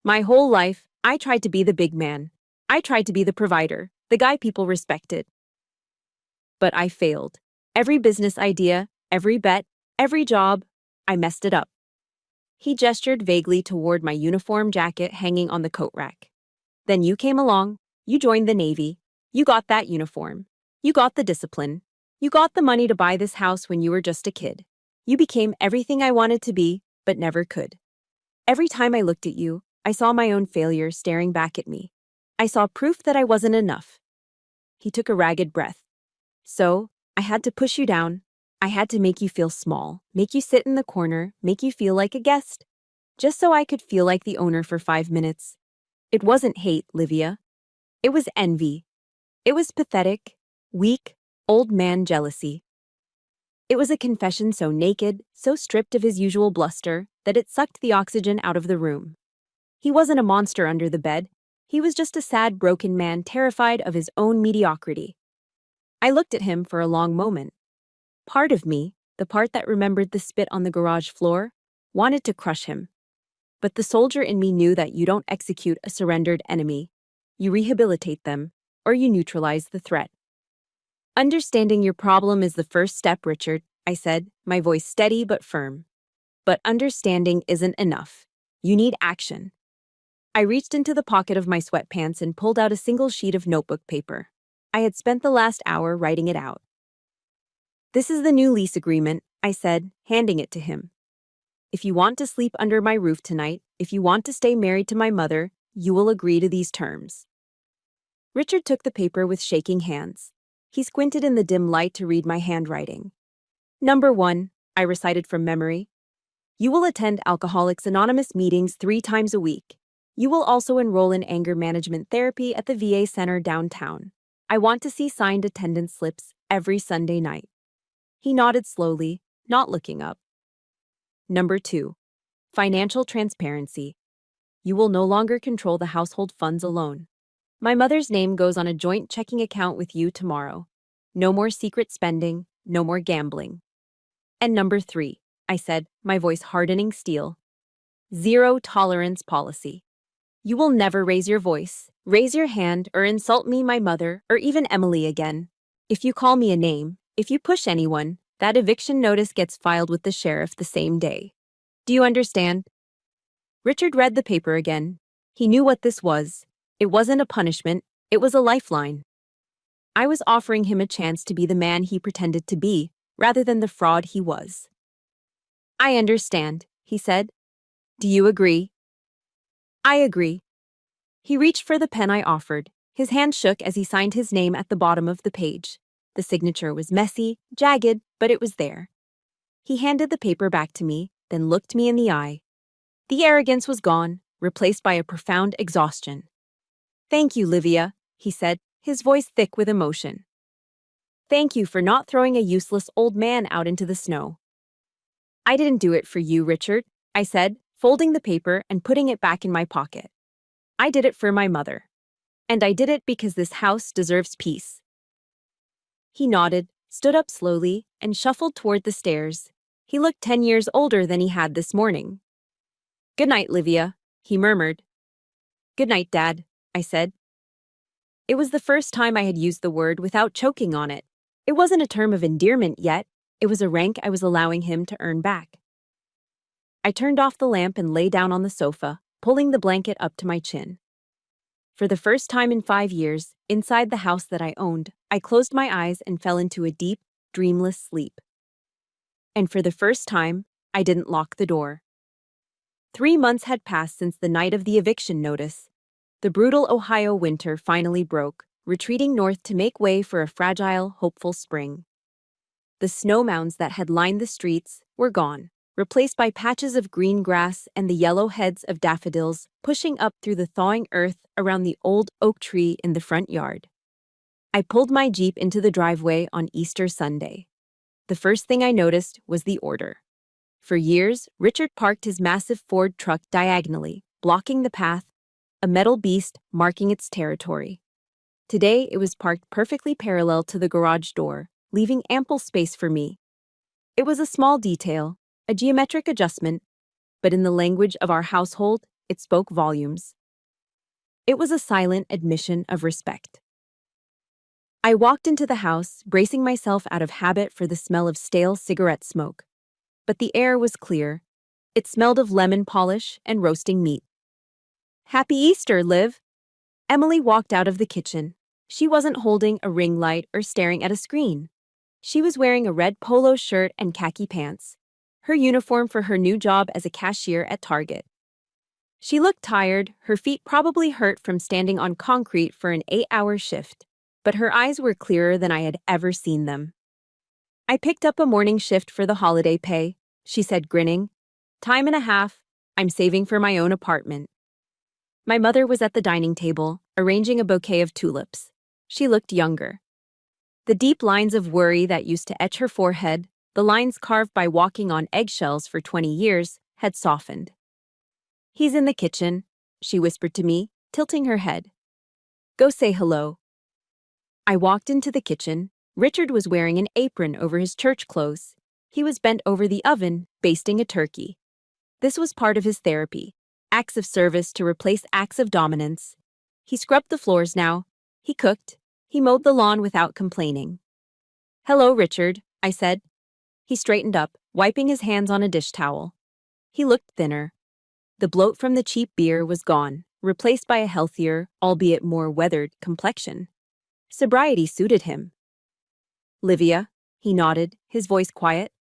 "My whole life, I tried to be the big man. I tried to be the provider, the guy people respected. But I failed. Every business idea, every bet, every job, I messed it up." He gestured vaguely toward my uniform jacket hanging on the coat rack. "Then you came along, you joined the Navy, you got that uniform, you got the discipline, you got the money to buy this house when you were just a kid. You became everything I wanted to be, but never could. Every time I looked at you, I saw my own failure staring back at me. I saw proof that I wasn't enough." He took a ragged breath. "So, I had to push you down. I had to make you feel small, make you sit in the corner, make you feel like a guest. Just so I could feel like the owner for 5 minutes. It wasn't hate, Livia. It was envy. It was pathetic, weak, old man jealousy. It was a confession so naked, so stripped of his usual bluster, that it sucked the oxygen out of the room. He wasn't a monster under the bed. He was just a sad, broken man terrified of his own mediocrity. I looked at him for a long moment. Part of me, the part that remembered the spit on the garage floor, wanted to crush him. But the soldier in me knew that you don't execute a surrendered enemy. You rehabilitate them, or you neutralize the threat. Understanding your problem is the first step, Richard, I said, my voice steady but firm. But understanding isn't enough. You need action. I reached into the pocket of my sweatpants and pulled out a single sheet of notebook paper. I had spent the last hour writing it out. This is the new lease agreement, I said, handing it to him. If you want to sleep under my roof tonight, if you want to stay married to my mother, you will agree to these terms. Richard took the paper with shaking hands. He squinted in the dim light to read my handwriting. Number 1, I recited from memory. You will attend Alcoholics Anonymous meetings 3 times a week. You will also enroll in anger management therapy at the VA Center downtown. I want to see signed attendance slips every Sunday night. He nodded slowly, not looking up. Number 2, financial transparency. You will no longer control the household funds alone. My mother's name goes on a joint checking account with you tomorrow. No more secret spending, no more gambling. And number 3, I said, my voice hardening steel. Zero tolerance policy. You will never raise your voice, raise your hand, or insult me, my mother, or even Emily again. If you call me a name, if you push anyone, that eviction notice gets filed with the sheriff the same day. Do you understand? Richard read the paper again. He knew what this was. It wasn't a punishment, it was a lifeline. I was offering him a chance to be the man he pretended to be, rather than the fraud he was. I understand, he said. Do you agree? I agree. He reached for the pen I offered. His hand shook as he signed his name at the bottom of the page. The signature was messy, jagged, but it was there. He handed the paper back to me, then looked me in the eye. The arrogance was gone, replaced by a profound exhaustion. Thank you, Livia, he said, his voice thick with emotion. Thank you for not throwing a useless old man out into the snow. I didn't do it for you, Richard, I said, folding the paper and putting it back in my pocket. I did it for my mother. And I did it because this house deserves peace. He nodded, stood up slowly, and shuffled toward the stairs. He looked 10 years older than he had this morning. Good night, Livia, he murmured. Good night, Dad, I said. It was the first time I had used the word without choking on it. It wasn't a term of endearment yet. It was a rank I was allowing him to earn back. I turned off the lamp and lay down on the sofa, pulling the blanket up to my chin. For the first time in 5 years, inside the house that I owned, I closed my eyes and fell into a deep, dreamless sleep. And for the first time, I didn't lock the door. 3 months had passed since the night of the eviction notice. The brutal Ohio winter finally broke, retreating north to make way for a fragile, hopeful spring. The snow mounds that had lined the streets were gone, replaced by patches of green grass and the yellow heads of daffodils pushing up through the thawing earth around the old oak tree in the front yard. I pulled my Jeep into the driveway on Easter Sunday. The first thing I noticed was the order. For years, Richard parked his massive Ford truck diagonally, blocking the path, a metal beast marking its territory. Today, it was parked perfectly parallel to the garage door, leaving ample space for me. It was a small detail, a geometric adjustment, but in the language of our household, it spoke volumes. It was a silent admission of respect. I walked into the house, bracing myself out of habit for the smell of stale cigarette smoke. But the air was clear. It smelled of lemon polish and roasting meat. Happy Easter, Liv! Emily walked out of the kitchen. She wasn't holding a ring light or staring at a screen. She was wearing a red polo shirt and khaki pants, her uniform for her new job as a cashier at Target. She looked tired, her feet probably hurt from standing on concrete for an 8-hour shift, but her eyes were clearer than I had ever seen them. I picked up a morning shift for the holiday pay, she said, grinning. Time and a half, I'm saving for my own apartment. My mother was at the dining table, arranging a bouquet of tulips. She looked younger. The deep lines of worry that used to etch her forehead, the lines carved by walking on eggshells for 20 years, had softened. He's in the kitchen, she whispered to me, tilting her head. Go say hello. I walked into the kitchen. Richard was wearing an apron over his church clothes. He was bent over the oven, basting a turkey. This was part of his therapy, Acts of service to replace acts of dominance. He scrubbed the floors now. He cooked. He mowed the lawn without complaining. "Hello, Richard," I said. He straightened up, wiping his hands on a dish towel. He looked thinner. The bloat from the cheap beer was gone, replaced by a healthier, albeit more weathered, complexion. Sobriety suited him. "Livia," he nodded, his voice quiet.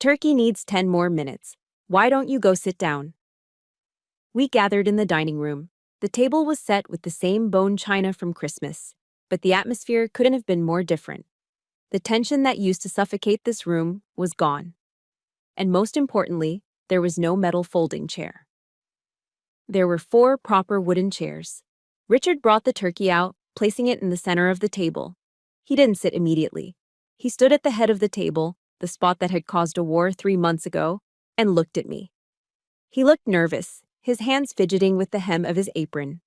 "Turkey needs 10 more minutes. Why don't you go sit down?" We gathered in the dining room. The table was set with the same bone china from Christmas, but the atmosphere couldn't have been more different. The tension that used to suffocate this room was gone. And most importantly, there was no metal folding chair. There were 4 proper wooden chairs. Richard brought the turkey out, placing it in the center of the table. He didn't sit immediately. He stood at the head of the table, the spot that had caused a war 3 months ago, and looked at me. He looked nervous, his hands fidgeting with the hem of his apron.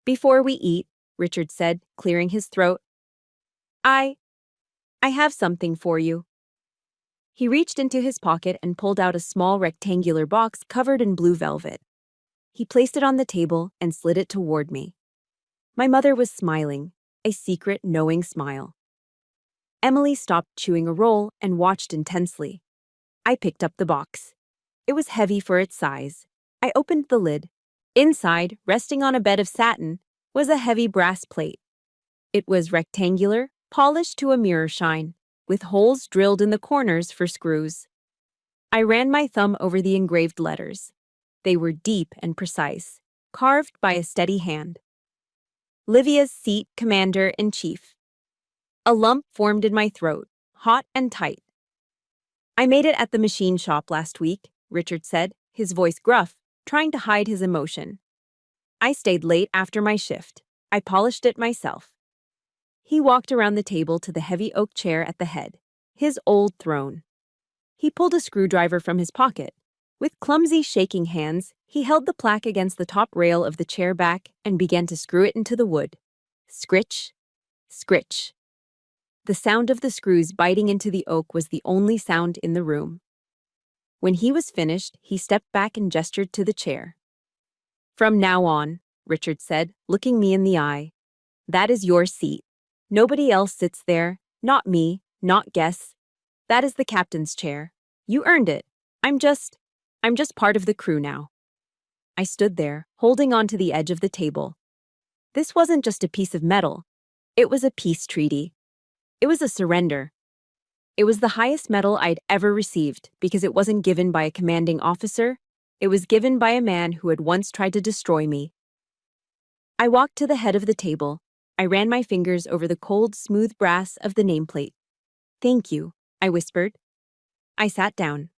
"Before we eat," Richard said, clearing his throat, I have something for you." He reached into his pocket and pulled out a small rectangular box covered in blue velvet. He placed it on the table and slid it toward me. My mother was smiling, a secret, knowing smile. Emily stopped chewing a roll and watched intensely. I picked up the box. It was heavy for its size. I opened the lid. Inside, resting on a bed of satin, was a heavy brass plate. It was rectangular, polished to a mirror shine, with holes drilled in the corners for screws. I ran my thumb over the engraved letters. They were deep and precise, carved by a steady hand. "Livia's seat, Commander-in-Chief." A lump formed in my throat, hot and tight. "I made it at the machine shop last week," Richard said, his voice gruff, trying to hide his emotion. "I stayed late after my shift. I polished it myself." He walked around the table to the heavy oak chair at the head, his old throne. He pulled a screwdriver from his pocket. With clumsy, shaking hands, he held the plaque against the top rail of the chair back and began to screw it into the wood. Scritch, scritch. The sound of the screws biting into the oak was the only sound in the room. When he was finished, he stepped back and gestured to the chair. "From now on," Richard said, looking me in the eye, "that is your seat. Nobody else sits there, not me, not guests. That is the captain's chair. You earned it. I'm just part of the crew now." I stood there, holding on to the edge of the table. This wasn't just a piece of metal. It was a peace treaty. It was a surrender. It was the highest medal I'd ever received because it wasn't given by a commanding officer. It was given by a man who had once tried to destroy me. I walked to the head of the table. I ran my fingers over the cold, smooth brass of the nameplate. "Thank you," I whispered. I sat down.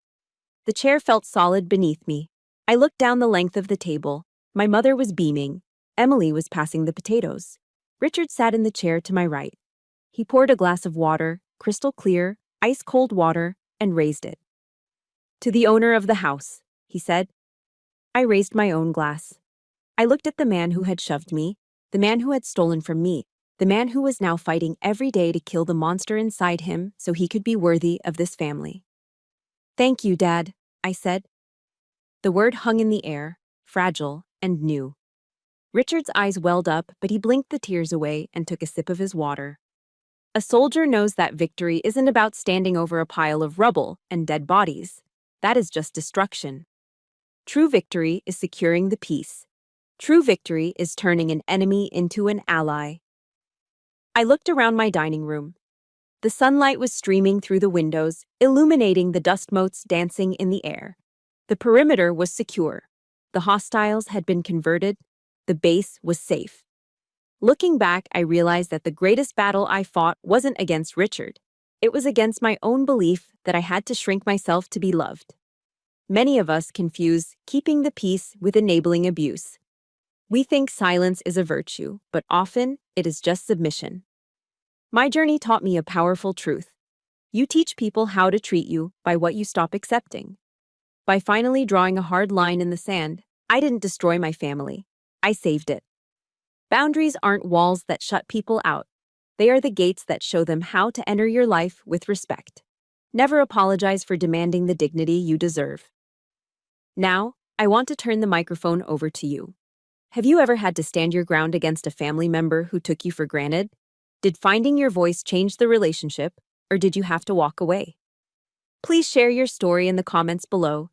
The chair felt solid beneath me. I looked down the length of the table. My mother was beaming. Emily was passing the potatoes. Richard sat in the chair to my right. He poured a glass of water, crystal clear, ice-cold water, and raised it. "To the owner of the house," he said. I raised my own glass. I looked at the man who had shoved me, the man who had stolen from me, the man who was now fighting every day to kill the monster inside him so he could be worthy of this family. "Thank you, Dad," I said. The word hung in the air, fragile and new. Richard's eyes welled up, but he blinked the tears away and took a sip of his water. A soldier knows that victory isn't about standing over a pile of rubble and dead bodies. That is just destruction. True victory is securing the peace. True victory is turning an enemy into an ally. I looked around my dining room. The sunlight was streaming through the windows, illuminating the dust motes dancing in the air. The perimeter was secure. The hostiles had been converted. The base was safe. Looking back, I realized that the greatest battle I fought wasn't against Richard. It was against my own belief that I had to shrink myself to be loved. Many of us confuse keeping the peace with enabling abuse. We think silence is a virtue, but often it is just submission. My journey taught me a powerful truth. You teach people how to treat you by what you stop accepting. By finally drawing a hard line in the sand, I didn't destroy my family. I saved it. Boundaries aren't walls that shut people out. They are the gates that show them how to enter your life with respect. Never apologize for demanding the dignity you deserve. Now, I want to turn the microphone over to you. Have you ever had to stand your ground against a family member who took you for granted? Did finding your voice change the relationship, or did you have to walk away? Please share your story in the comments below.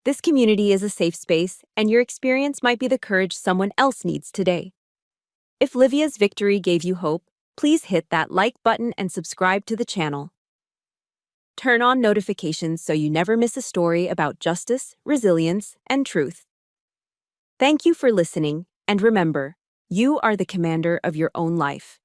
This community is a safe space, and your experience might be the courage someone else needs today. If Livia's victory gave you hope, please hit that like button and subscribe to the channel. Turn on notifications so you never miss a story about justice, resilience, and truth. Thank you for listening, and remember, you are the commander of your own life.